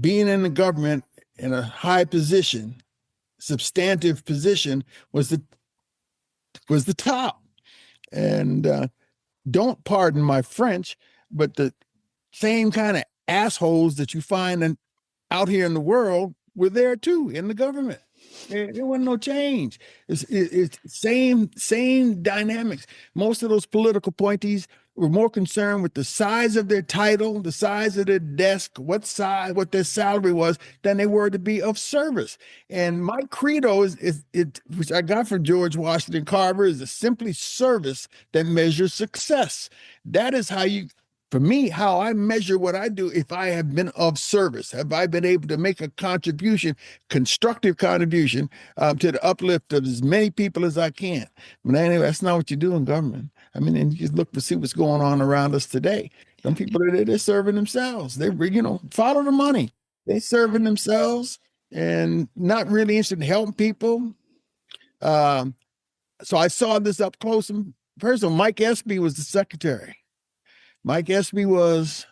being in the government in a high position, substantive position, was the top. And don't pardon my French, but the same kind of assholes that you find out here in the world were there too in the government. There wasn't no change. It's same dynamics. Most of those political appointees were more concerned with the size of their title, the size of their desk, what their salary was, than they were to be of service. And my credo which I got from George Washington Carver, is a simply service that measures success. That is for me, how I measure what I do. If I have been of service, have I been able to make a contribution, constructive contribution, to the uplift of as many people as I can? But anyway, that's not what you do in government. I mean, and you just look to see what's going on around us today. Some people they're serving themselves. They follow the money. They serving themselves and not really interested in helping people. So I saw this up close and personal. Mike Espy was the secretary. Mike Espy was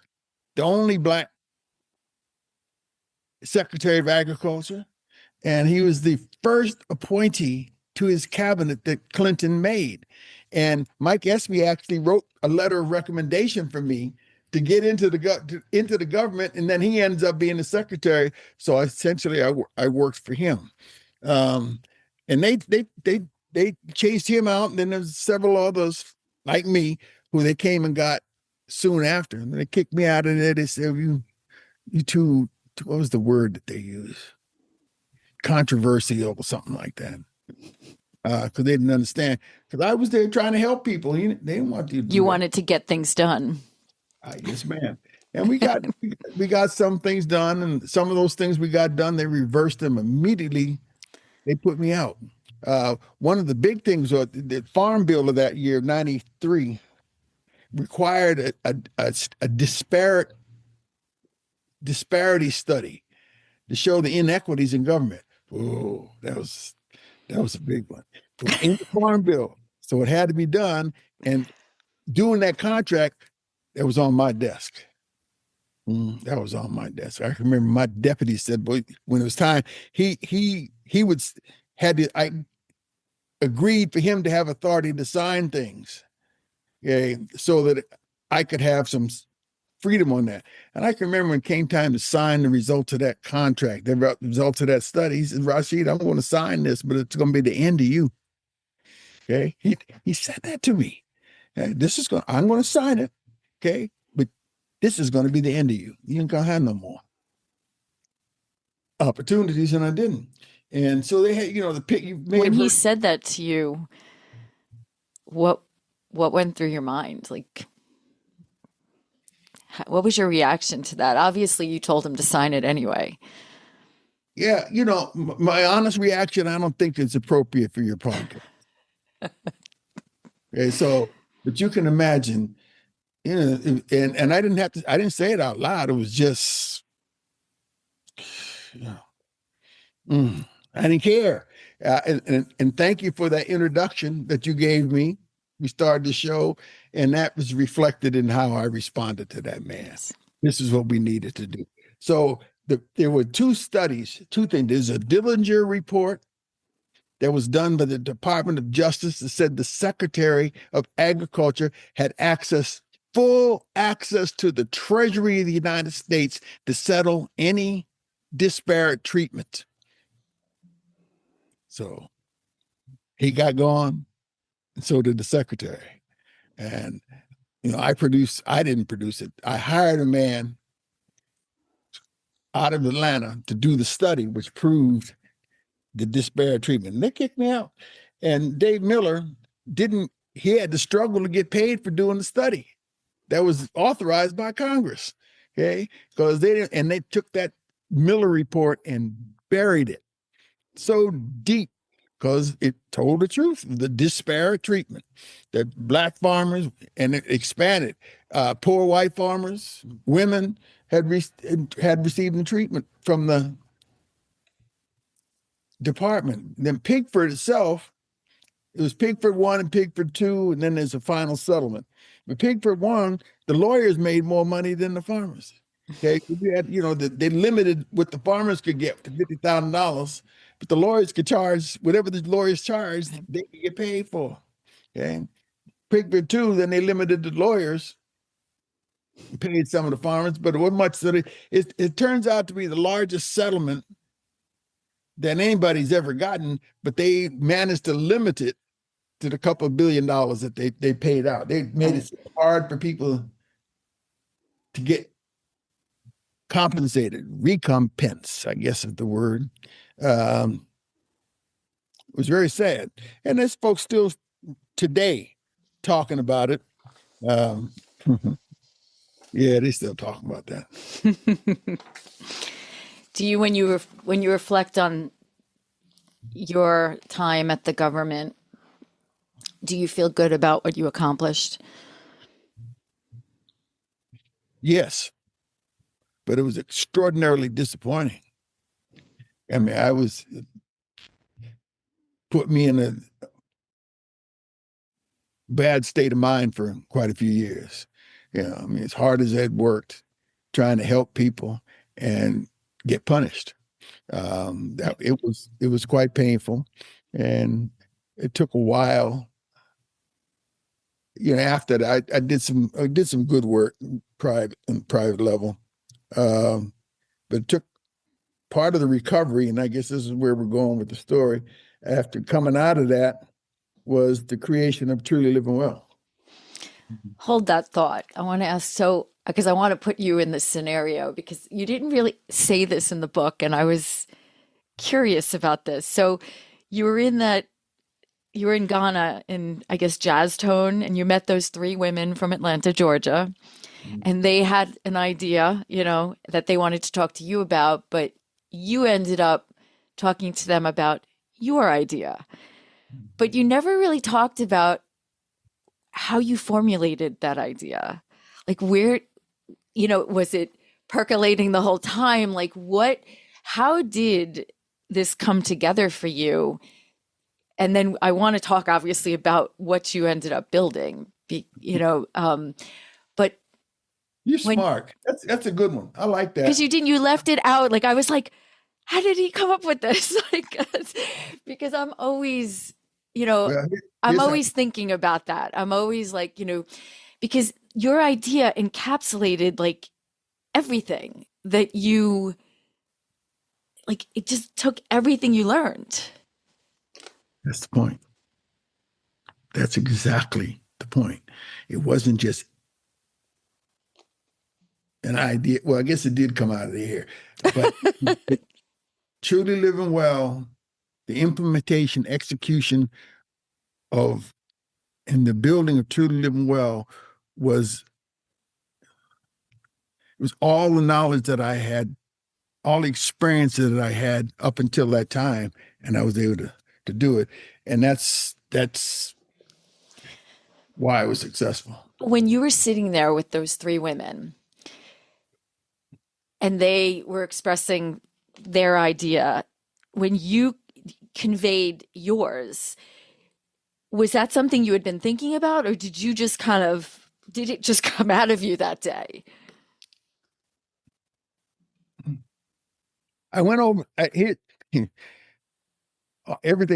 the only Black Secretary of Agriculture, and he was the first appointee to his cabinet that Clinton made. And Mike Espy actually wrote a letter of recommendation for me to get into the government, and then he ends up being the secretary. So essentially, I worked for him, and they chased him out, and then there's several others like me who they came and got soon after, and they kicked me out of there. They said, you too, what was the word that they used? Controversial or something like that. Because they didn't understand. Because I was there trying to help people. They didn't want you to do You that. wanted to get things done. Yes, ma'am. And we got some things done, and some of those things we got done, they reversed them immediately. They put me out. One of the big things was the Farm Bill of that year, 93, required a disparity study to show the inequities in government. Oh, that was a big one. It was in the Farm Bill, so it had to be done. And doing that contract, that was on my desk. That was on my desk. I remember my deputy said, "Boy, when it was time, I agreed for him to have authority to sign things, okay, so that I could have some freedom on that." And I can remember when it came time to sign the results of that contract, the results of that study, he said, "Rashid, I'm going to sign this, but it's going to be the end of you." Okay. He said that to me. Okay? I'm going to sign it. Okay. But this is going to be the end of you. You ain't going to have no more opportunities. And I didn't. And so they had, When he said that to you, what went through your mind? Like, what was your reaction to that? Obviously, you told him to sign it anyway. Yeah, my honest reaction, I don't think it's appropriate for your podcast. Okay, so, but you can imagine, and I didn't say it out loud. It was just, I didn't care. And thank you for that introduction that you gave me. We started the show, and that was reflected in how I responded to that man. Yes. This is what we needed to do. So there were two things. There's a Dillinger report that was done by the Department of Justice that said the Secretary of Agriculture had full access to the Treasury of the United States to settle any disparate treatment. So he got gone, and so did the secretary. And I didn't produce it. I hired a man out of Atlanta to do the study, which proved the disparate treatment. And they kicked me out. And Dave Miller he had to struggle to get paid for doing the study that was authorized by Congress. Okay. Because they took that Miller report and buried it so deep because it told the truth, the disparate treatment that Black farmers, and it expanded, poor white farmers, women had received the treatment from the department. Then Pigford itself, it was Pigford 1 and Pigford 2, and then there's a final settlement. But Pigford 1, the lawyers made more money than the farmers. Okay, we had, they limited what the farmers could get to $50,000, but the lawyers could charge whatever the lawyers charged, they could get paid for. Okay, Pigford 2, then they limited the lawyers, paid some of the farmers, but it wasn't much. So it turns out to be the largest settlement than anybody's ever gotten, but they managed to limit it to the couple of $1 billion that they paid out. They made it so hard for people to get compensated, recompense, I guess is the word. It was very sad. And there's folks still today talking about it. Um, yeah, they still talking about that. Do you, when you reflect on your time at the government, do you feel good about what you accomplished? Yes, but it was extraordinarily disappointing. I mean, put me in a bad state of mind for quite a few years. I mean, as hard as I'd worked trying to help people and get punished, that it was quite painful, and it took a while. After that, I did some good work in private level, but it took part of the recovery, and I guess this is where we're going with the story. After coming out of that, was the creation of Truly Living Well. Hold that thought. I want to ask, so, because I want to put you in this scenario, because you didn't really say this in the book, and I was curious about this. So you were in Ghana in, I guess, Jazz Tone, and you met those three women from Atlanta, Georgia, and they had an idea, that they wanted to talk to you about, but you ended up talking to them about your idea. But you never really talked about how you formulated that idea. Like, where, was it percolating the whole time? Like, how did this come together for you? And then I want to talk obviously about what you ended up building, but you're smart. That's a good one. I like that. Because you left it out. Like, I was like, how did he come up with this? Like, because I'm always, I'm always thinking about that. I'm always like, because your idea encapsulated like everything that you, like, it just took everything you learned. That's the point. That's exactly the point. It wasn't just an idea. Well, I guess it did come out of the air, but Truly Living Well, the implementation, execution of, and the building of Truly Living Well was all the knowledge that I had, all the experiences that I had up until that time, and I was able to do it. And that's why I was successful. When you were sitting there with those three women and they were expressing their idea, when you conveyed yours, was that something you had been thinking about, or did it just come out of you that day? I went over everything.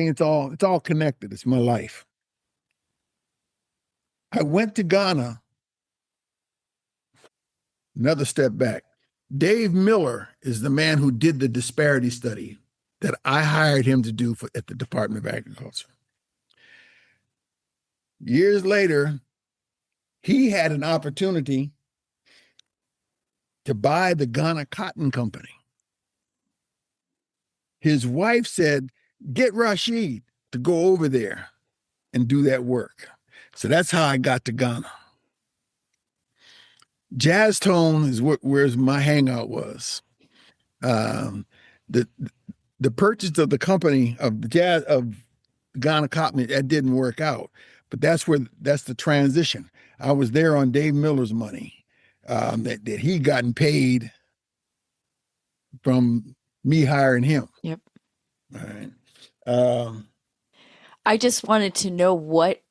It's all connected. It's my life. I went to Ghana. Another step back. Dave Miller is the man who did the disparity study that I hired him to do at the Department of Agriculture. Years later, he had an opportunity to buy the Ghana Cotton Company. His wife said, get Rashid to go over there and do that work. So that's how I got to Ghana. Jazz Tone is where my hangout was. The purchase of the company of Ghana Cotton, that didn't work out, but that's the transition. I was there on Dave Miller's money that he gotten paid from me hiring him. Yep. All right. I just wanted to know what,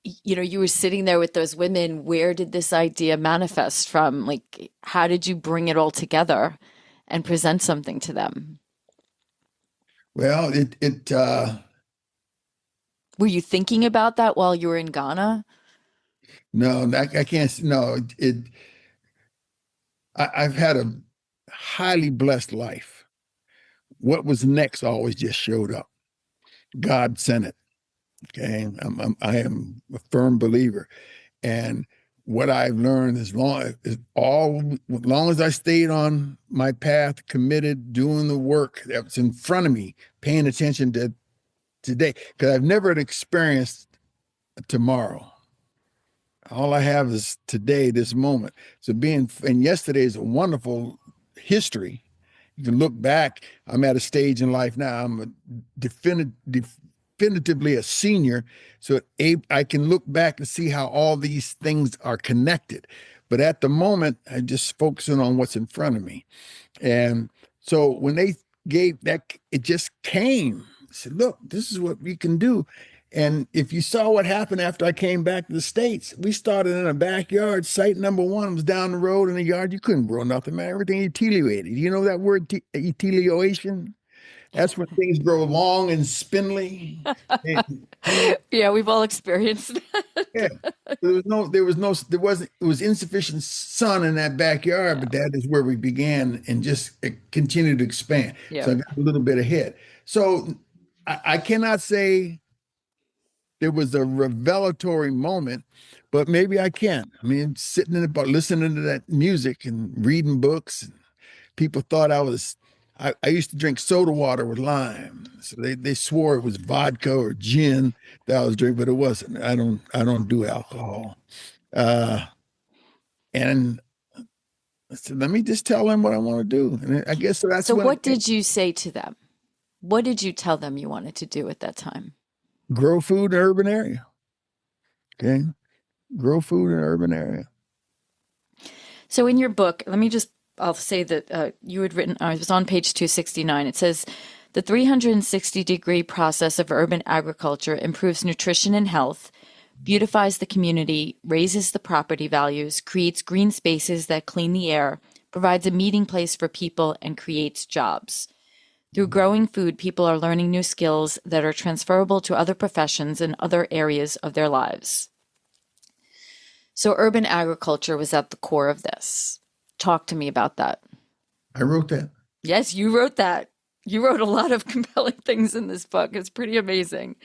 you were sitting there with those women. Where did this idea manifest from? Like, how did you bring it all together and present something to them? Well, were you thinking about that while you were in Ghana? No, I can't. No, I've had a highly blessed life. What was next always just showed up. God sent it. Okay. I am a firm believer. And what I've learned as long as I stayed on my path, committed, doing the work that was in front of me, paying attention to today, because I've never experienced tomorrow. All I have is today, this moment. So and yesterday is a wonderful history. You can look back. I'm at a stage in life now. I'm definitively a senior. So I can look back and see how all these things are connected. But at the moment, I'm just focusing on what's in front of me. And so when they gave that, it just came. I said, look, this is what we can do. And if you saw what happened after I came back to the States, we started in a backyard. Site number one was down the road in the yard. You couldn't grow nothing, man. Everything attenuated. You know that word, attenuation? That's when things grow long and spindly. Yeah, we've all experienced Yeah. that. It was insufficient sun in that backyard, Yeah. but that is where we began and just continued to expand. So Yep. I got a little bit ahead. So I cannot say there was a revelatory moment, but maybe I can. I mean, sitting in the bar, listening to that music and reading books, and people thought I used to drink soda water with lime. So they swore it was vodka or gin that I was drinking, but it wasn't. I don't do alcohol. Uh, and I said, let me just tell them what I want to do. And I guess that's So, when what did you say to them? What did you tell them you wanted to do at that time? grow food in an urban area. Okay. Grow food in an urban area. So, in your book, I'll say that you had written, it was on page 269. It says, the 360-degree process of urban agriculture improves nutrition and health, beautifies the community, raises the property values, creates green spaces that clean the air, provides a meeting place for people, and creates jobs. Through growing food, people are learning new skills that are transferable to other professions and other areas of their lives. So, urban agriculture was at the core of this. Talk to me about that. I wrote that. Yes, you wrote that. You wrote a lot of compelling things in this book. It's pretty amazing.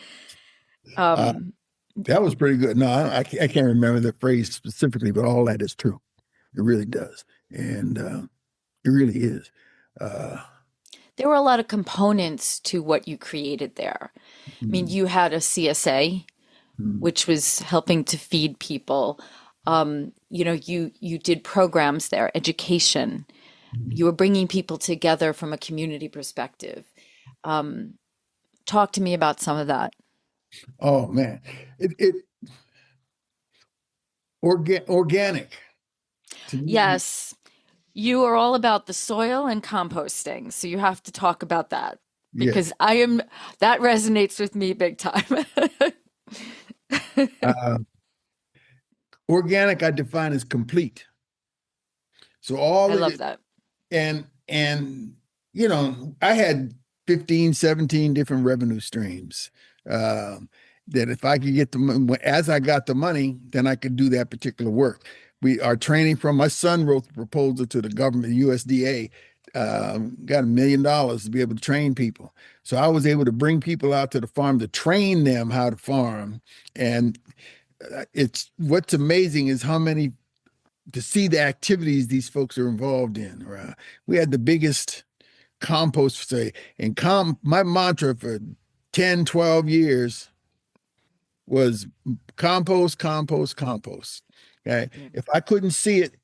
Uh, Um, that was pretty good. No, I can't remember the phrase specifically, but all that is true. It really does. And it really is. Uh, there were a lot of components to what you created there. I mean, mm, you had a CSA, mm, which was helping to feed people. You did programs there, education. mm. You were bringing people together from a community perspective. Um, Talk to me about some of that. Oh man, it organic to me. Yes, you are all about the soil and composting, so you have to talk about that because Yes. that resonates with me big time. Uh, Organic I define as complete. So all I the love that. and I had 15, 17 different revenue streams. Um, that if I could get as I got the money, then I could do that particular work. We are training from my son wrote the proposal to the government, USDA, got $1 million to be able to train people. So I was able to bring people out to the farm to train them how to farm. And it's what's amazing is how many to see the activities these folks are involved in. Right? We had the biggest compost facility, and my mantra for 10, 12 years was compost, compost, compost. Okay. Yeah. If I couldn't see it,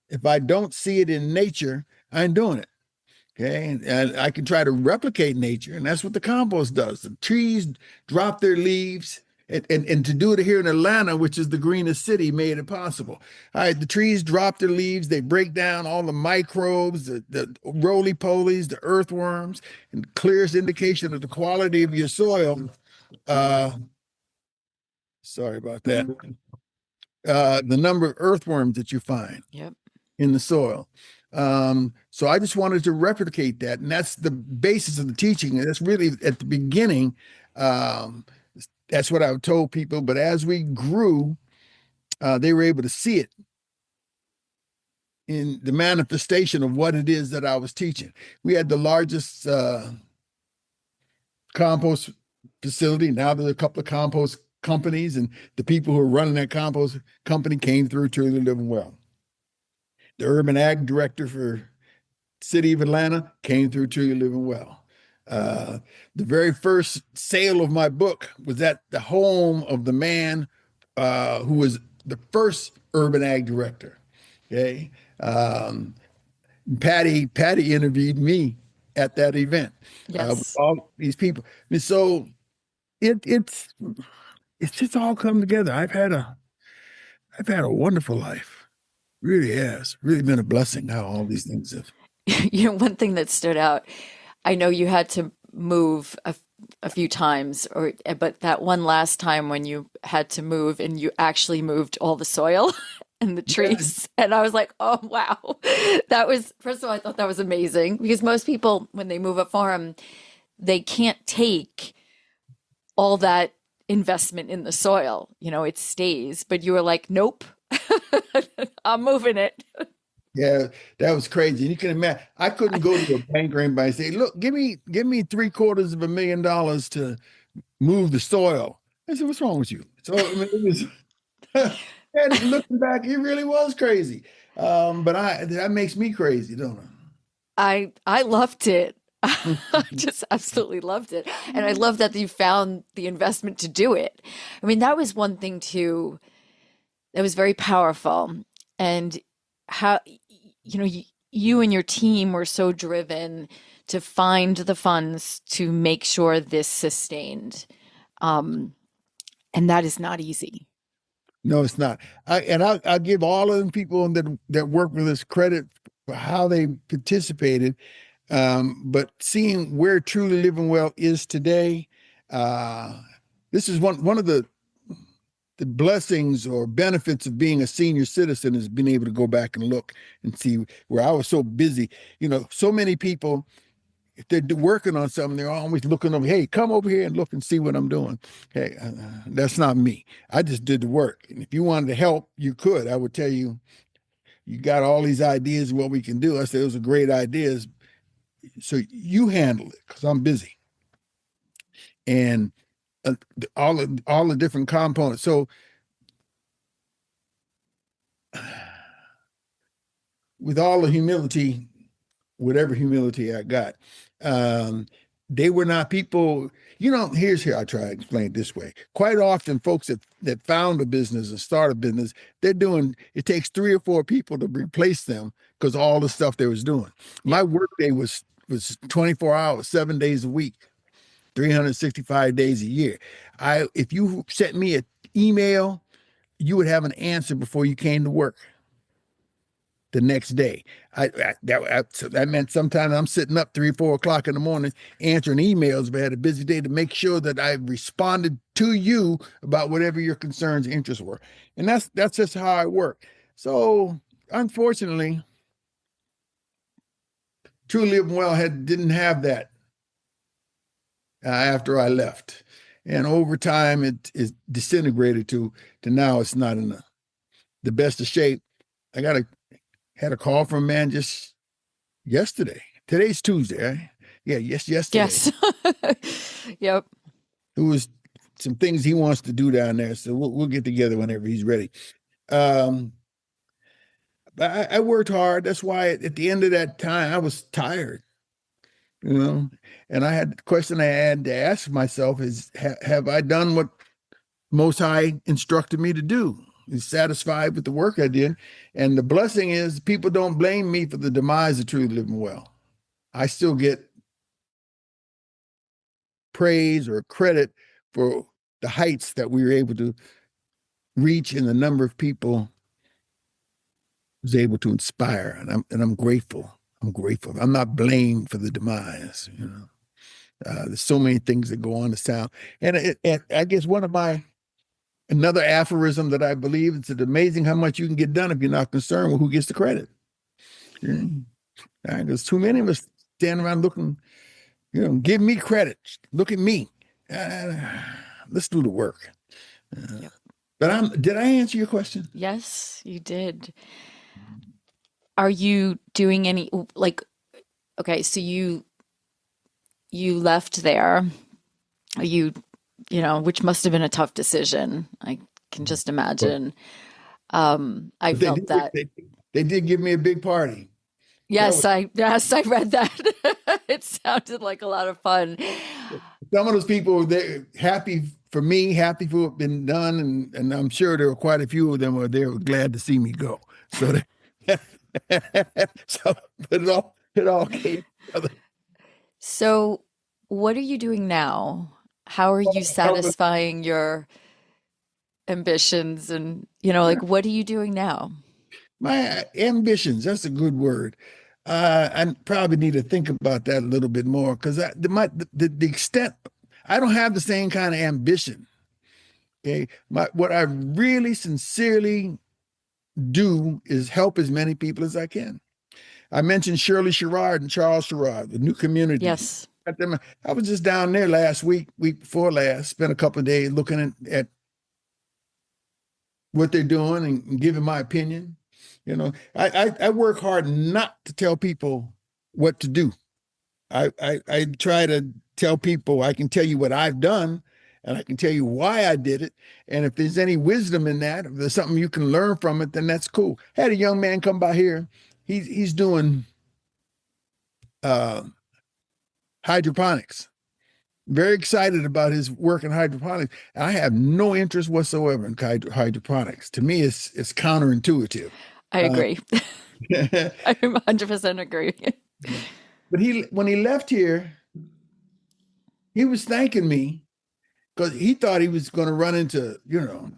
if I don't see it in nature, I ain't doing it. Okay. And I can try to replicate nature. And that's what the compost does. The trees drop their leaves. And to do it here in Atlanta, which is the greenest city, made it possible. All right, the trees drop their leaves, they break down all the microbes, the roly-polies, the earthworms, and clearest indication of the quality of your soil. Uh, Sorry about that. The number of earthworms that you find Yep. in the soil. So I just wanted to replicate that, and that's the basis of the teaching. And that's really at the beginning. Um, that's what I told people. But as we grew, they were able to see it in the manifestation of what it is that I was teaching. We had the largest compost facility. Now there's a couple of compost companies, and the people who are running that compost company came through Truly Living Well. The urban ag director for city of Atlanta came through Truly Living Well. Uh, the very first sale of my book was at the home of the man who was the first urban ag director. Okay. Patty interviewed me at that event with Yes. all these people. And so it's just all come together. I've had a wonderful life. Really has. Really been a blessing how all these things have. One thing that stood out, I know you had to move a few times, but that one last time when you had to move and you actually moved all the soil and the Yeah. trees, and I was like, oh wow, that was first of all, I thought that was amazing because most people when they move a farm, they can't take all that investment in the soil. It stays, but you were like, nope, I'm moving it. Yeah, that was crazy. And you can imagine I couldn't go to a banker or anybody and say, look, give me $750,000 to move the soil. I said, what's wrong with you? So I mean, it was and looking back, it really was crazy. But that makes me crazy, don't I loved it. I? I just absolutely loved it. And I love that you found the investment to do it. I mean, that was one thing too that was very powerful. And how, you and your team were so driven to find the funds to make sure this sustained. Um, and that is not easy. No, it's not. I'll give all of them people that work with us credit for how they participated. But seeing where Truly Living Well is today, uh, this is one of the blessings or benefits of being a senior citizen is being able to go back and look and see where I was so busy. So many people, if they're working on something, they're always looking over, hey, come over here and look and see what I'm doing. Hey, that's not me. I just did the work. And if you wanted to help, you could. I would tell you, you got all these ideas of what we can do. I said, those are great ideas. So you handle it because I'm busy. And all the different components. So with all the humility, whatever humility I got, um, they were not people. Here's here I try to explain it this way. Quite often, folks that found a business or start a business, it takes 3 or 4 people to replace them because all the stuff they was doing. Yeah. My workday was 24 hours, 7 days a week, 365 days a year. If you sent me an email, you would have an answer before you came to work the next day. So that meant sometimes I'm sitting up 3, 4 o'clock in the morning answering emails, but I had a busy day to make sure that I responded to you about whatever your concerns, interests were. And that's just how I work. So unfortunately, Truly Living Well didn't have that after I left. And over time, it is disintegrated to now it's not in the best of shape. I had a call from a man just yesterday. Today's Tuesday. Right? Yeah, yesterday. Yes. Yep. It was some things he wants to do down there. So we'll get together whenever he's ready. Um, but I worked hard. That's why at the end of that time, I was tired, you know. And the question I had to ask myself is, have I done what Most High instructed me to do? Is satisfied with the work I did. And the blessing is people don't blame me for the demise of Truly Living Well. I still get praise or credit for the heights that we were able to reach and the number of people was able to inspire. And I'm grateful. I'm grateful. I'm not blamed for the demise. There's so many things that go on to sound. And I guess another aphorism that I believe it's amazing how much you can get done if you're not concerned with who gets the credit. Yeah. There's too many of us standing around looking, give me credit. Look at me. Uh, let's do the work. Yep. But did I answer your question? Yes, you did. Are you doing any like okay, so you left there. You which must have been a tough decision. I can just But imagine. I they felt did that. they did give me a big party. That was Yes, I read that. It sounded like a lot of fun. some of those people, they happy for me, happy for what been done, and I'm sure there were quite a few of them where they were glad to see me go. So so but it all came together. So, what are you doing now? How are you Helping. satisfying your ambitions? And, Yeah, what are you doing now? my ambitions, that's a good word. I probably need to think about that a little bit more because the extent I don't have the same kind of ambition. Okay, what I really sincerely do is help as many people as I can. I mentioned Shirley Sherrod and Charles Sherrod, the new communities. Yes, I was just down there last week before last, spent a couple of days looking at what they're doing and giving my opinion. I work hard not to tell people what to do. I try to tell people I can tell you what I've done and I can tell you why I did it. And if there's any wisdom in that, if there's something you can learn from it, then that's cool. I had a young man come by here. He's doing uh, hydroponics. Very excited about his work in hydroponics. I have no interest whatsoever in hydroponics. To me, it's counterintuitive. I Uh, agree. I 100% agree. but when he left here, he was thanking me because he thought he was going to run into,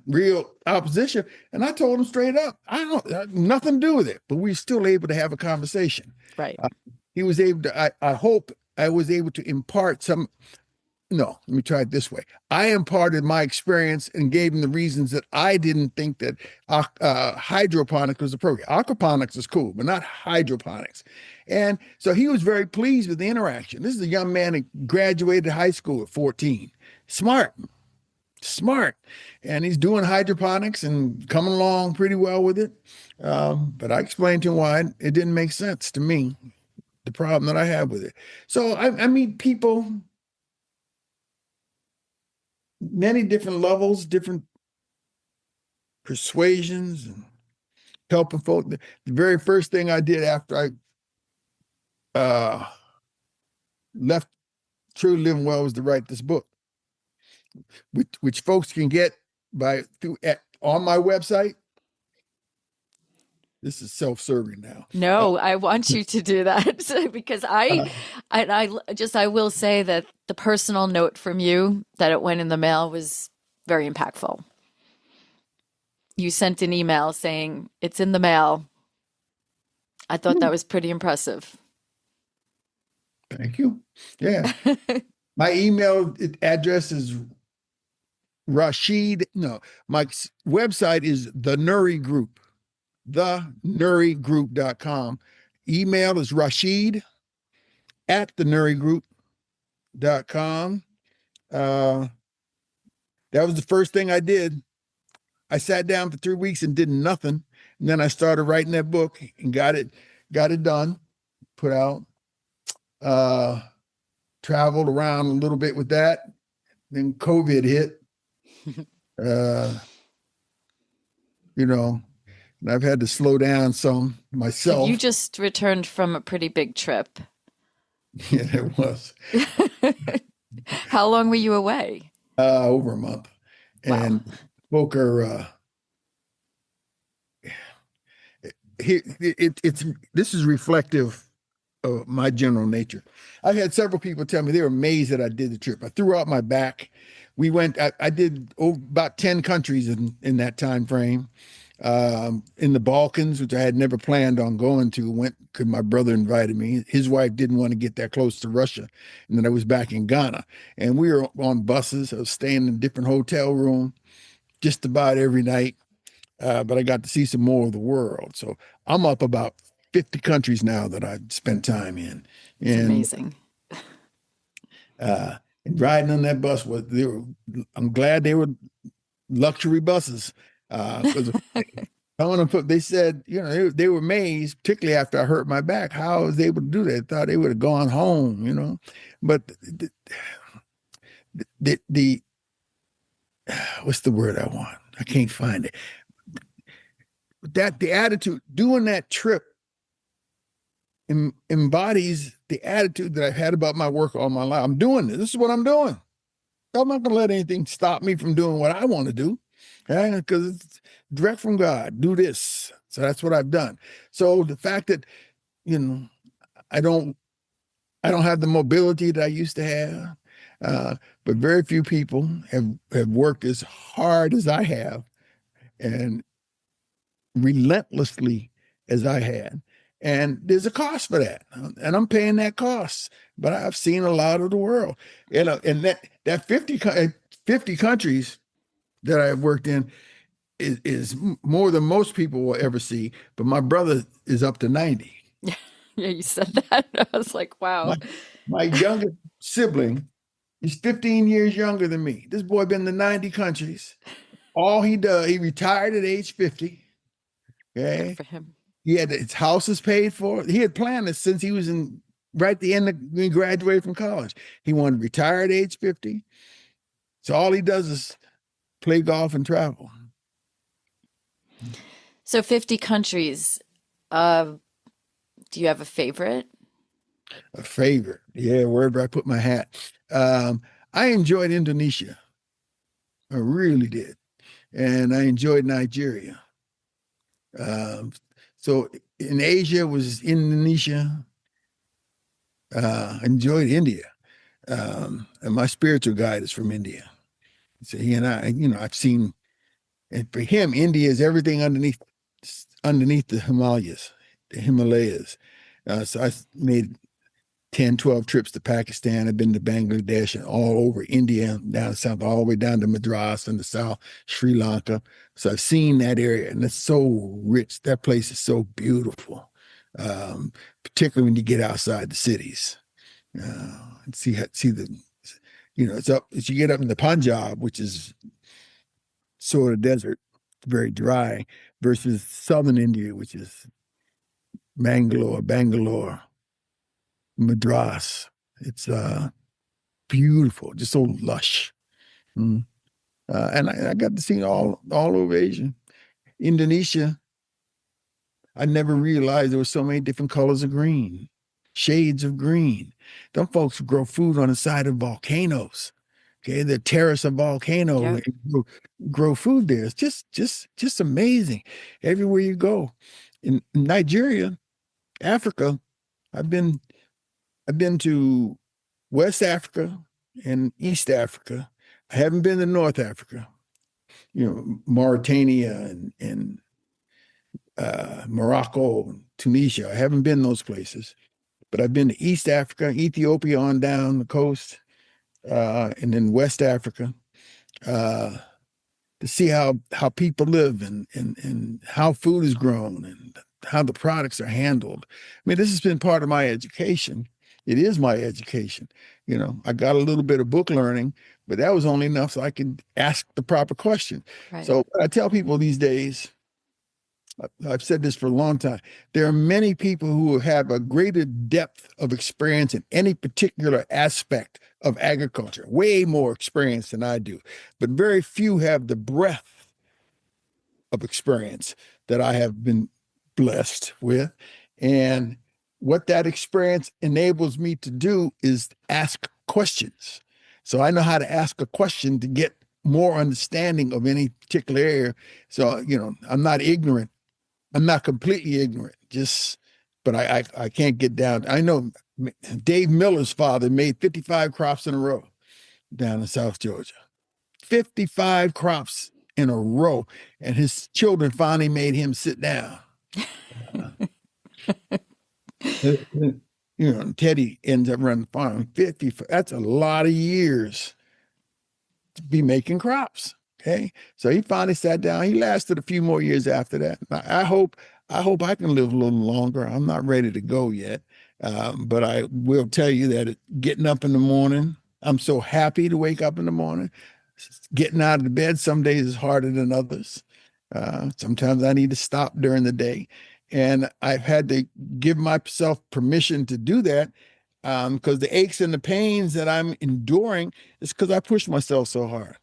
real opposition. And I told him straight up, I have nothing to do with it. But we still able to have a conversation. Right. Uh, he was able to. I hope I was able to impart some. No, let me try it this way. I imparted my experience and gave him the reasons that I didn't think that hydroponics was appropriate. Aquaponics is cool, but not hydroponics. And so he was very pleased with the interaction. This is a young man that graduated high school at 14. Smart, smart. And he's doing hydroponics and coming along pretty well with it. But I explained to him why it didn't make sense to me, the problem that I have with it. So I meet people many different levels, different persuasions, and helping folk. The very first thing I did after I left True Living Well was to write this book, which folks can get on my website. This is self-serving now. No, I want you to do that because Uh, I will say that the personal note from you that it went in the mail was very impactful. You sent an email saying it's in the mail. I thought that was pretty impressive. Thank you. Yeah, my email address is Rashid. No, my website is the Nuri Group, thenurigroup.com. Email is Rashid at thenurigroup.com. Uh, that was the first thing I did. I sat down for 3 weeks and did nothing. And then I started writing that book and got it done, put out, uh, traveled around a little bit with that. Then COVID hit, uh, and I've had to slow down some So you myself. just returned from a pretty big trip. Yeah, it was How long were you away? over a month. Wow. And folk are it's this is reflective of my general nature. I've had several people tell me they were amazed that I did the trip. I threw out my back. I did about 10 countries in that time frame. In the Balkans, which I had never planned on going to, went because my brother invited me. His wife didn't want to get that close to Russia. And then I was back in Ghana. And we were on buses. I was staying in different hotel rooms just about every night. But I got to see some more of the world. So I'm up about 50 countries now that I spent time in. It's And amazing. uh, and riding on that bus I'm glad they were luxury buses. Because they said, they were amazed, particularly after I hurt my back, how I was able to do that. Thought they would have gone home, But the what's the word I want? I can't find it. That the attitude, doing that trip embodies the attitude that I've had about my work all my life. I'm doing this. This is what I'm doing. I'm not going to let anything stop me from doing what I want to do, because it's direct from God. Do this. So that's what I've done. So the fact that, you know, I don't have the mobility that I used to have, but very few people have worked as hard as I have and relentlessly as I had. And there's a cost for that, and I'm paying that cost. But I've seen a lot of the world, and that 50 countries that I've worked in is more than most people will ever see. But my brother is up to 90. Yeah, you said that. I was like, wow. My youngest sibling is 15 years younger than me. This boy been to 90 countries. All he does, he retired at age 50. Okay. Good for him. He had his house is paid for. He had planned this since he was right at the end when he graduated from college. He wanted to retire at age 50. So all he does is play golf and travel. So 50 countries. Do you have a favorite? A favorite. Yeah, wherever I put my hat. I enjoyed Indonesia. I really did. And I enjoyed Nigeria. So in Asia was Indonesia. I enjoyed India. And my spiritual guide is from India. So he and I, I've seen, and for him, India is everything underneath the Himalayas. So I made 10, 12 trips to Pakistan. I've been to Bangladesh and all over India, down south, all the way down to Madras in the south, Sri Lanka. So I've seen that area, and it's so rich. That place is so beautiful, particularly when you get outside the cities. And see the, it's up as you get up in the Punjab, which is sort of desert, very dry, versus southern India, which is Bangalore, Madras. It's beautiful, just so lush. Mm. And I got to see all over Asia. Indonesia, I never realized there were so many different colors of green, shades of green. Them folks grow food on the side of volcanoes. Okay, the terrace of volcano, Yep. grow food there. It's just amazing. Everywhere you go. In Nigeria, Africa, I've been to West Africa and East Africa. I haven't been to North Africa. Mauritania and Morocco, Tunisia. I haven't been those places, but I've been to East Africa, Ethiopia on down the coast, and then West Africa, to see how people live and how food is grown and how the products are handled. I mean, this has been part of my education. It is my education. I got a little bit of book learning, but that was only enough so I could ask the proper question. Right. So I tell people these days, I've said this for a long time, there are many people who have a greater depth of experience in any particular aspect of agriculture, way more experience than I do, but very few have the breadth of experience that I have been blessed with. And what that experience enables me to do is ask questions. So I know how to ask a question to get more understanding of any particular area. So, I'm not ignorant. I'm not completely ignorant, but I can't get down. I know Dave Miller's father made 55 crops in a row down in South Georgia. 55 crops in a row. And his children finally made him sit down. Teddy ends up running the farm. 50, that's a lot of years to be making crops. Okay. So he finally sat down. He lasted a few more years after that. I hope I can live a little longer. I'm not ready to go yet. But I will tell you that getting up in the morning, I'm so happy to wake up in the morning. Getting out of the bed some days is harder than others. Sometimes I need to stop during the day. And I've had to give myself permission to do that, because the aches and the pains that I'm enduring is because I pushed myself so hard.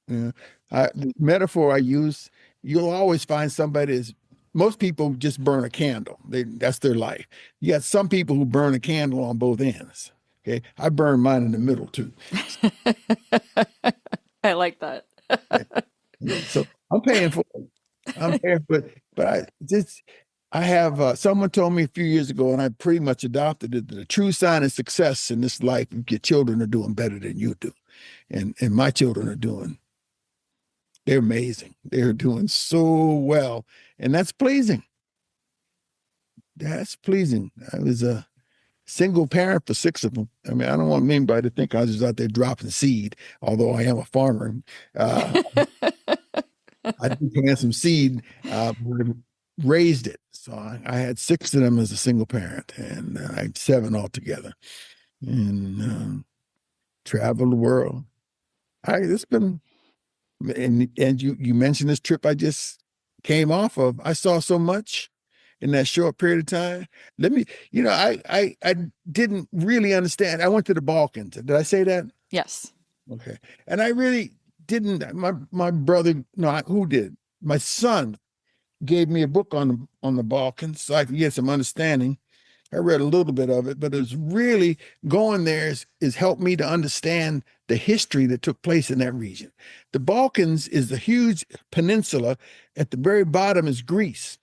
Yeah. The metaphor I use, you'll always find somebody that's, most people just burn a candle. That's their life. You got some people who burn a candle on both ends. Okay. I burn mine in the middle too. I like that. Yeah. So I'm paying for it. I'm paying for it. But I have, someone told me a few years ago, and I pretty much adopted it, that the true sign of success in this life, your children are doing better than you do. And my children are they're amazing. They're doing so well. And that's pleasing. That's pleasing. I was a single parent for 6 of them. I mean, I don't want anybody to think I was just out there dropping seed, although I am a farmer. Uh, I did plant some seed, raised it. So I had 6 of them as a single parent, and I had 7 altogether. And traveled the world. It's been, and you mentioned this trip I just came off of. I saw so much in that short period of time. Let me, I didn't really understand. I went to the Balkans. Did I say that? Yes. Okay. And I really didn't. My brother, no, who did? My son gave me a book on the Balkans so I could get some understanding. I read a little bit of it, but it's really going there is helped me to understand the history that took place in that region. The Balkans is the huge peninsula. At the very bottom is Greece.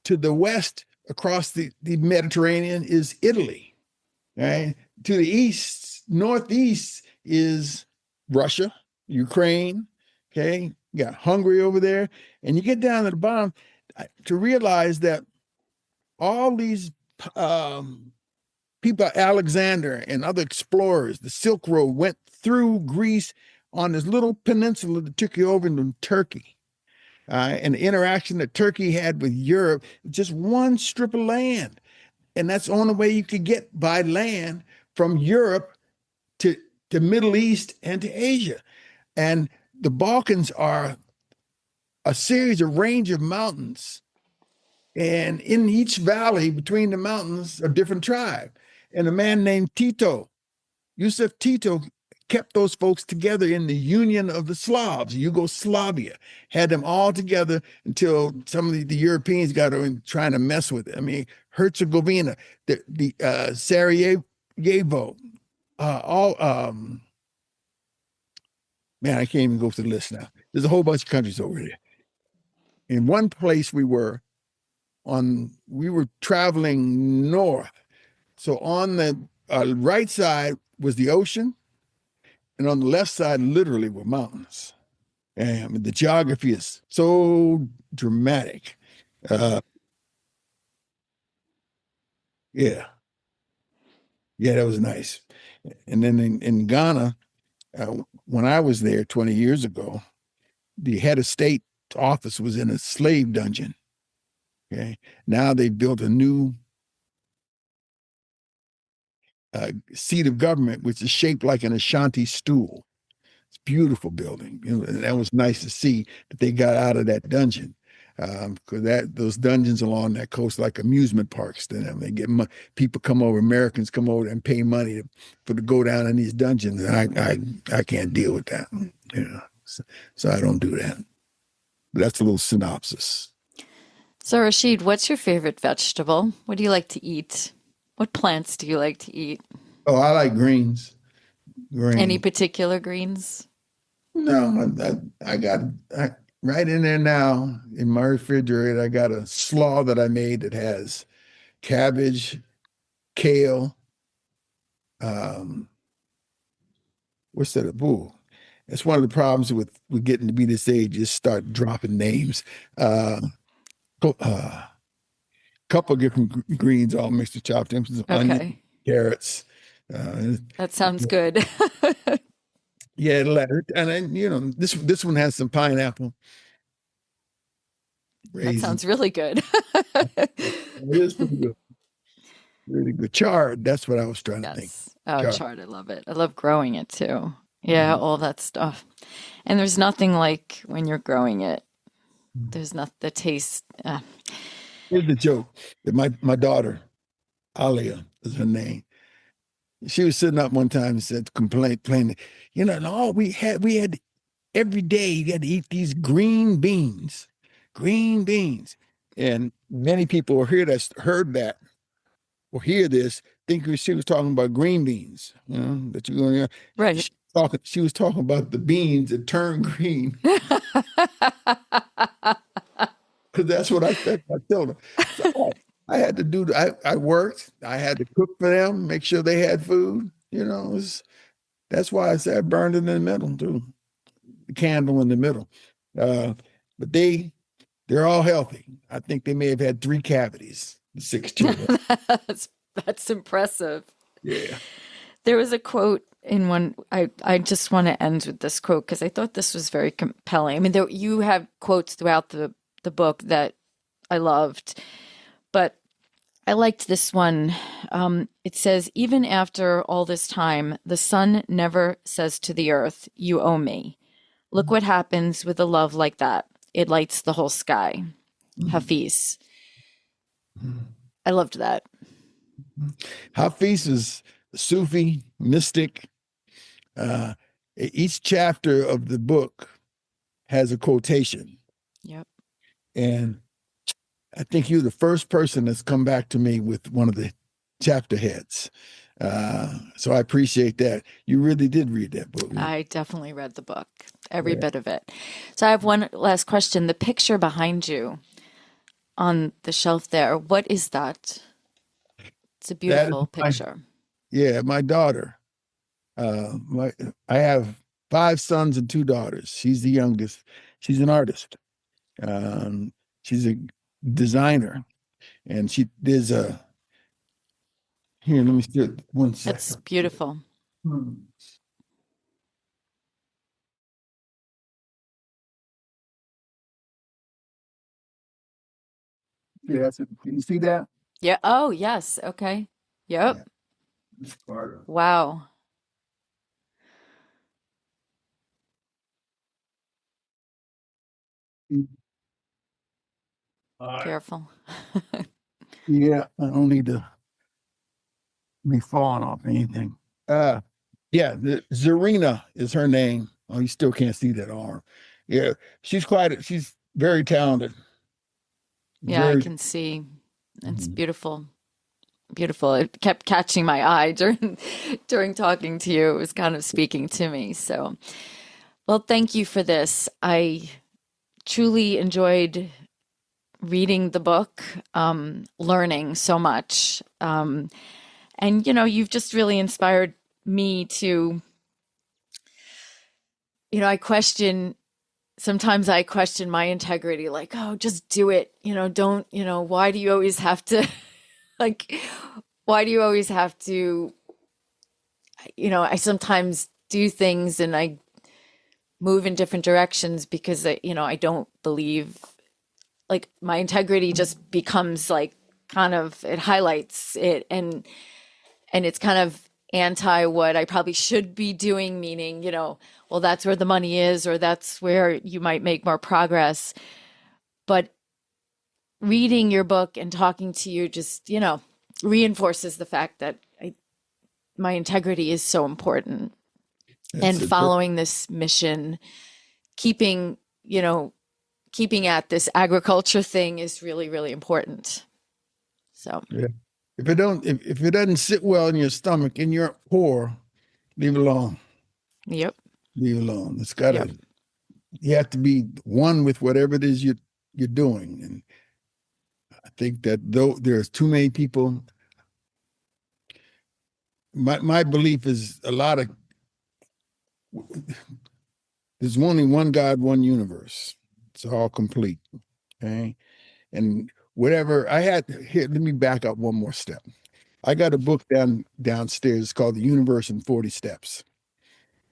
To the west, across the Mediterranean, is Italy. Right? To the east, northeast is Russia, Ukraine. Okay, you got Hungary over there, and you get down to the bottom to realize that all these people, Alexander and other explorers, the Silk Road went through Greece on this little peninsula that took you over into Turkey. And the interaction that Turkey had with Europe, just one strip of land. And that's the only way you could get by land from Europe to the Middle East and to Asia. And the Balkans are a series of range of mountains. And in each valley between the mountains, a different tribe. And a man named Yusuf Tito, kept those folks together in the Union of the Slavs, Yugoslavia, had them all together until some of the Europeans got in trying to mess with it. I mean, Herzegovina, the Sarajevo, all man, I can't even go through the list now. There's a whole bunch of countries over there. In one place we were traveling north. So on the right side was the ocean, and on the left side, literally, were mountains. And I mean, the geography is so dramatic. Uh, yeah, yeah, that was nice. And then in Ghana, when I was there 20 years ago, the head of state office was in a slave dungeon. Okay, now they built a new seat of government, which is shaped like an Ashanti stool. It's a beautiful building. And that was nice to see that they got out of that dungeon. Because those dungeons along that coast like amusement parks to them. They get people come over, Americans come over and pay money to go down in these dungeons. And I can't deal with that. So I don't do that. But that's a little synopsis. So, Rashid, what's your favorite vegetable? What do you like to eat? What plants do you like to eat? Oh, I like greens. Any Green. particular greens? No, I got right in there now in my refrigerator. I got a slaw that I made that has cabbage, kale. Um, what's that? Ooh, that's one of the problems with getting to be this age. Just start dropping names. Uh, couple of different greens all mixed with chopped in, some onion, Okay, carrots. Uh, that sounds good. yeah, and then this one has some pineapple, That raisin. sounds really good. It is pretty good. Really good. Chard. That's what I was trying to think. Yes. Oh, Chard. chard. I love it. I love growing it too. Yeah, Mhm. all that stuff. And there's nothing like when you're growing it. There's not the taste. Here's the joke that my daughter, Alia is her name. She was sitting up one time and said, complaining, no, we had every day you got to eat these green beans, green beans. And many people heard that or hear this thinking she was talking about green beans, that you're going to, Right. she was talking about the beans that turn green because that's what I fed my children. So I had to I worked, I had to cook for them, make sure they had food, that's why I said I burned it in the middle too, the candle in the middle. But they're all healthy. I think they may have had 3 cavities, the 6 children. That's impressive. Yeah. There was a quote in one. I just want to end with this quote because I thought this was very compelling. I mean, you have quotes throughout the book that I loved, but I liked this one. It says, "Even after all this time, the sun never says to the earth, 'You owe me.' Look what happens with a love like that. It lights the whole sky." Hafiz. I loved that. Hafiz is a Sufi mystic. Each chapter of the book has a quotation. Yep. And I think you're the first person that's come back to me with one of the chapter heads. So I appreciate that. You really did read that book. I definitely read the book, every bit of it. So I have one last question. The picture behind you on the shelf there, what is that? It's a beautiful picture. My daughter. I have 5 sons and 2 daughters. She's the youngest. She's an artist. She's a designer, and there's a here. Let me see it 1 second. That's beautiful. Yeah, can you see that? Yeah. Oh, yes. Okay. Yep. Yeah. Wow. Careful. Yeah, I don't need to be falling off anything. Yeah, Zarina is her name. Oh, you still can't see that arm. Yeah, she's very talented. Yeah, I Very. can see. It's beautiful. Beautiful. It kept catching my eye during talking to you. It was kind of speaking to me. So, well, thank you for this. I truly enjoyed reading the book, learning so much. And you've just really inspired me to, sometimes I question my integrity, like, oh, just do it. Don't, why do you always have to, like, why do you always have to, I sometimes do things and I move in different directions because I don't believe, like, my integrity just becomes like kind of, it highlights it, and it's kind of anti what I probably should be doing, meaning, well, that's where the money is, or that's where you might make more progress. But reading your book and talking to you just, reinforces the fact that my integrity is so important. And following this mission, keeping, keeping at this agriculture thing is really, really important. So, Yeah. If it doesn't sit well in your stomach and you're poor, leave it alone. yep. Leave it alone. Yep. You have to be one with whatever it is you're doing. And I think that though there's too many people, my belief is there's only one God, one universe. It's all complete. Okay. And whatever I had here, let me back up one more step. I got a book downstairs called The Universe in 40 Steps.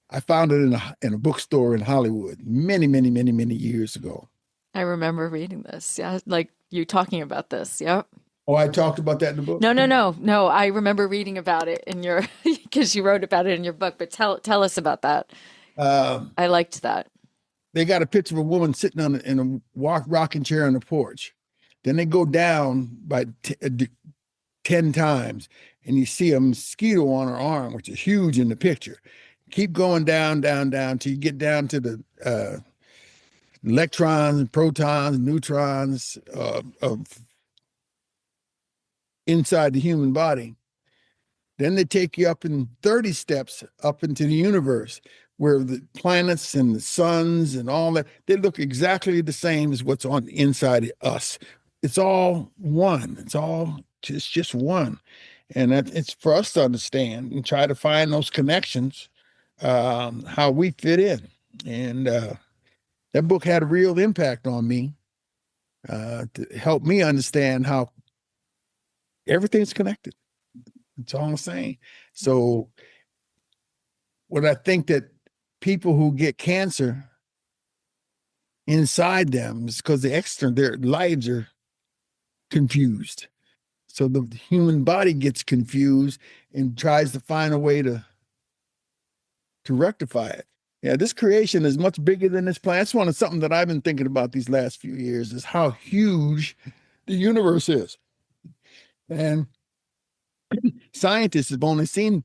I found it in a bookstore in Hollywood many, many, many, many years ago. I remember reading this. Yeah. Like you talking about this. Yep. Oh, I talked about that in the book? No. I remember reading about it in your, because you wrote about it in your book, but tell us about that. I liked that. They got a picture of a woman sitting in a rocking chair on the porch. Then they go down by 10 times and you see a mosquito on her arm, which is huge in the picture. keep going down, down, down till you get down to the electrons, protons, neutrons of inside the human body. Then they take you up in 30 steps up into the universe, where the planets and the suns and all that, they look exactly the same as what's on the inside of us. It's all one. It's just one. And it's for us to understand and try to find those connections, how we fit in. And that book had a real impact on me, to help me understand how everything's connected. That's all I'm saying. So what I think that people who get cancer inside them is because their lives are confused. So the human body gets confused and tries to find a way to rectify it. Yeah, this creation is much bigger than this planet. That's something that I've been thinking about these last few years, is how huge the universe is. And scientists have only seen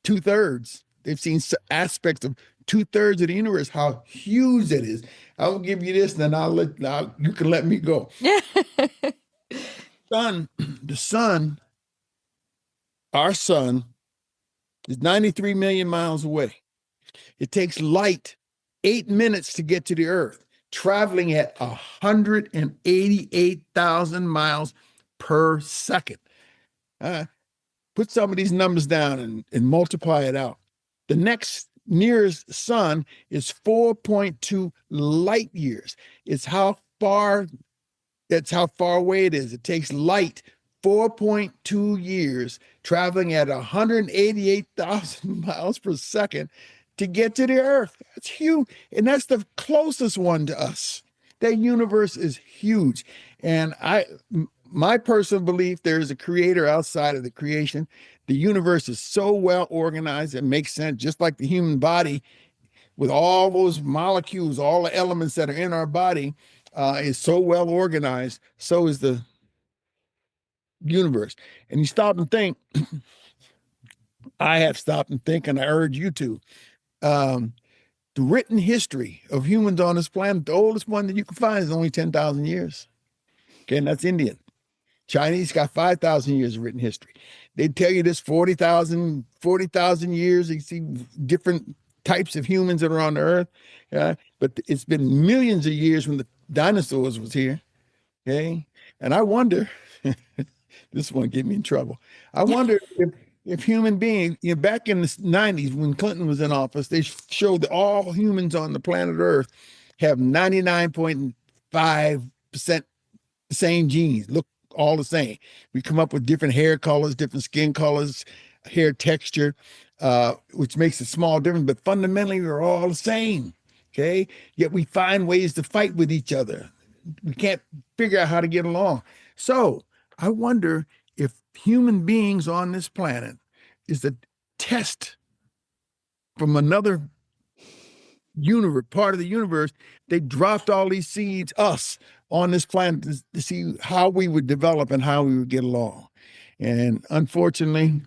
2/3. They've seen aspects of 2/3 of the universe, how huge it is. I'll give you this, and then you can let me go. The sun, our sun, is 93 million miles away. It takes light 8 minutes to get to the Earth, traveling at 188,000 miles per second. Put some of these numbers down and multiply it out. The next nearest sun is 4.2 light years. That's how far away it is. It takes light 4.2 years traveling at 188,000 miles per second to get to the Earth. That's huge. And that's the closest one to us. That universe is huge. And my personal belief, there is a creator outside of the creation. The universe is so well organized, it makes sense, just like the human body, with all those molecules, all the elements that are in our body, is so well organized. So is the universe. And you stop and think, I have stopped and think, and I urge you to. The written history of humans on this planet, the oldest one that you can find is only 10,000 years. Okay, and that's Indian. Chinese got 5,000 years of written history. They tell you this 40,000 years. You see different types of humans that are on the earth. But it's been millions of years when the dinosaurs was here. Okay. And I wonder, this one get me in trouble. I wonder if human beings, back in the 90s when Clinton was in office, they showed that all humans on the planet Earth have 99.5% the same genes. Look, all the same. We come up with different hair colors, different skin colors, hair texture, which makes a small difference, but fundamentally we're all the same. Okay. Yet we find ways to fight with each other. We can't figure out how to get along. So I wonder if human beings on this planet is a test from another universe, part of the universe. They dropped all these seeds, us, on this planet to see how we would develop and how we would get along. And unfortunately,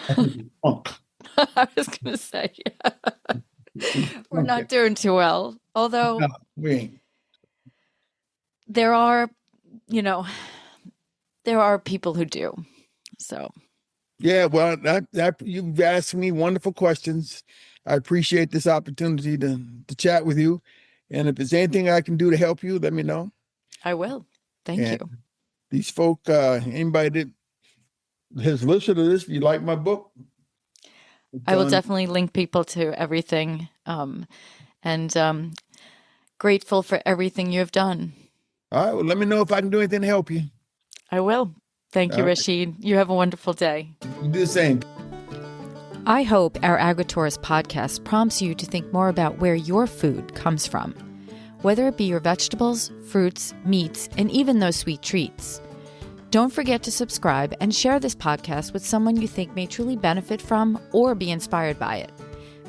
I was going to say, we're not doing too well. Although we ain't. There are people who do. So. Yeah, well, you've asked me wonderful questions. I appreciate this opportunity to chat with you. And if there's anything I can do to help you, let me know. I will. Thank you. These folk, anybody that has listened to this, you like my book? I will definitely link people to everything. And grateful for everything you have done. All right. Well, let me know if I can do anything to help you. I will. Thank you, Rashid. You have a wonderful day. You do the same. I hope our Agri-Tourist podcast prompts you to think more about where your food comes from, whether it be your vegetables, fruits, meats, and even those sweet treats. Don't forget to subscribe and share this podcast with someone you think may truly benefit from or be inspired by it.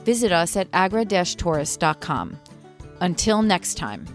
Visit us at agri-tourist.com. Until next time.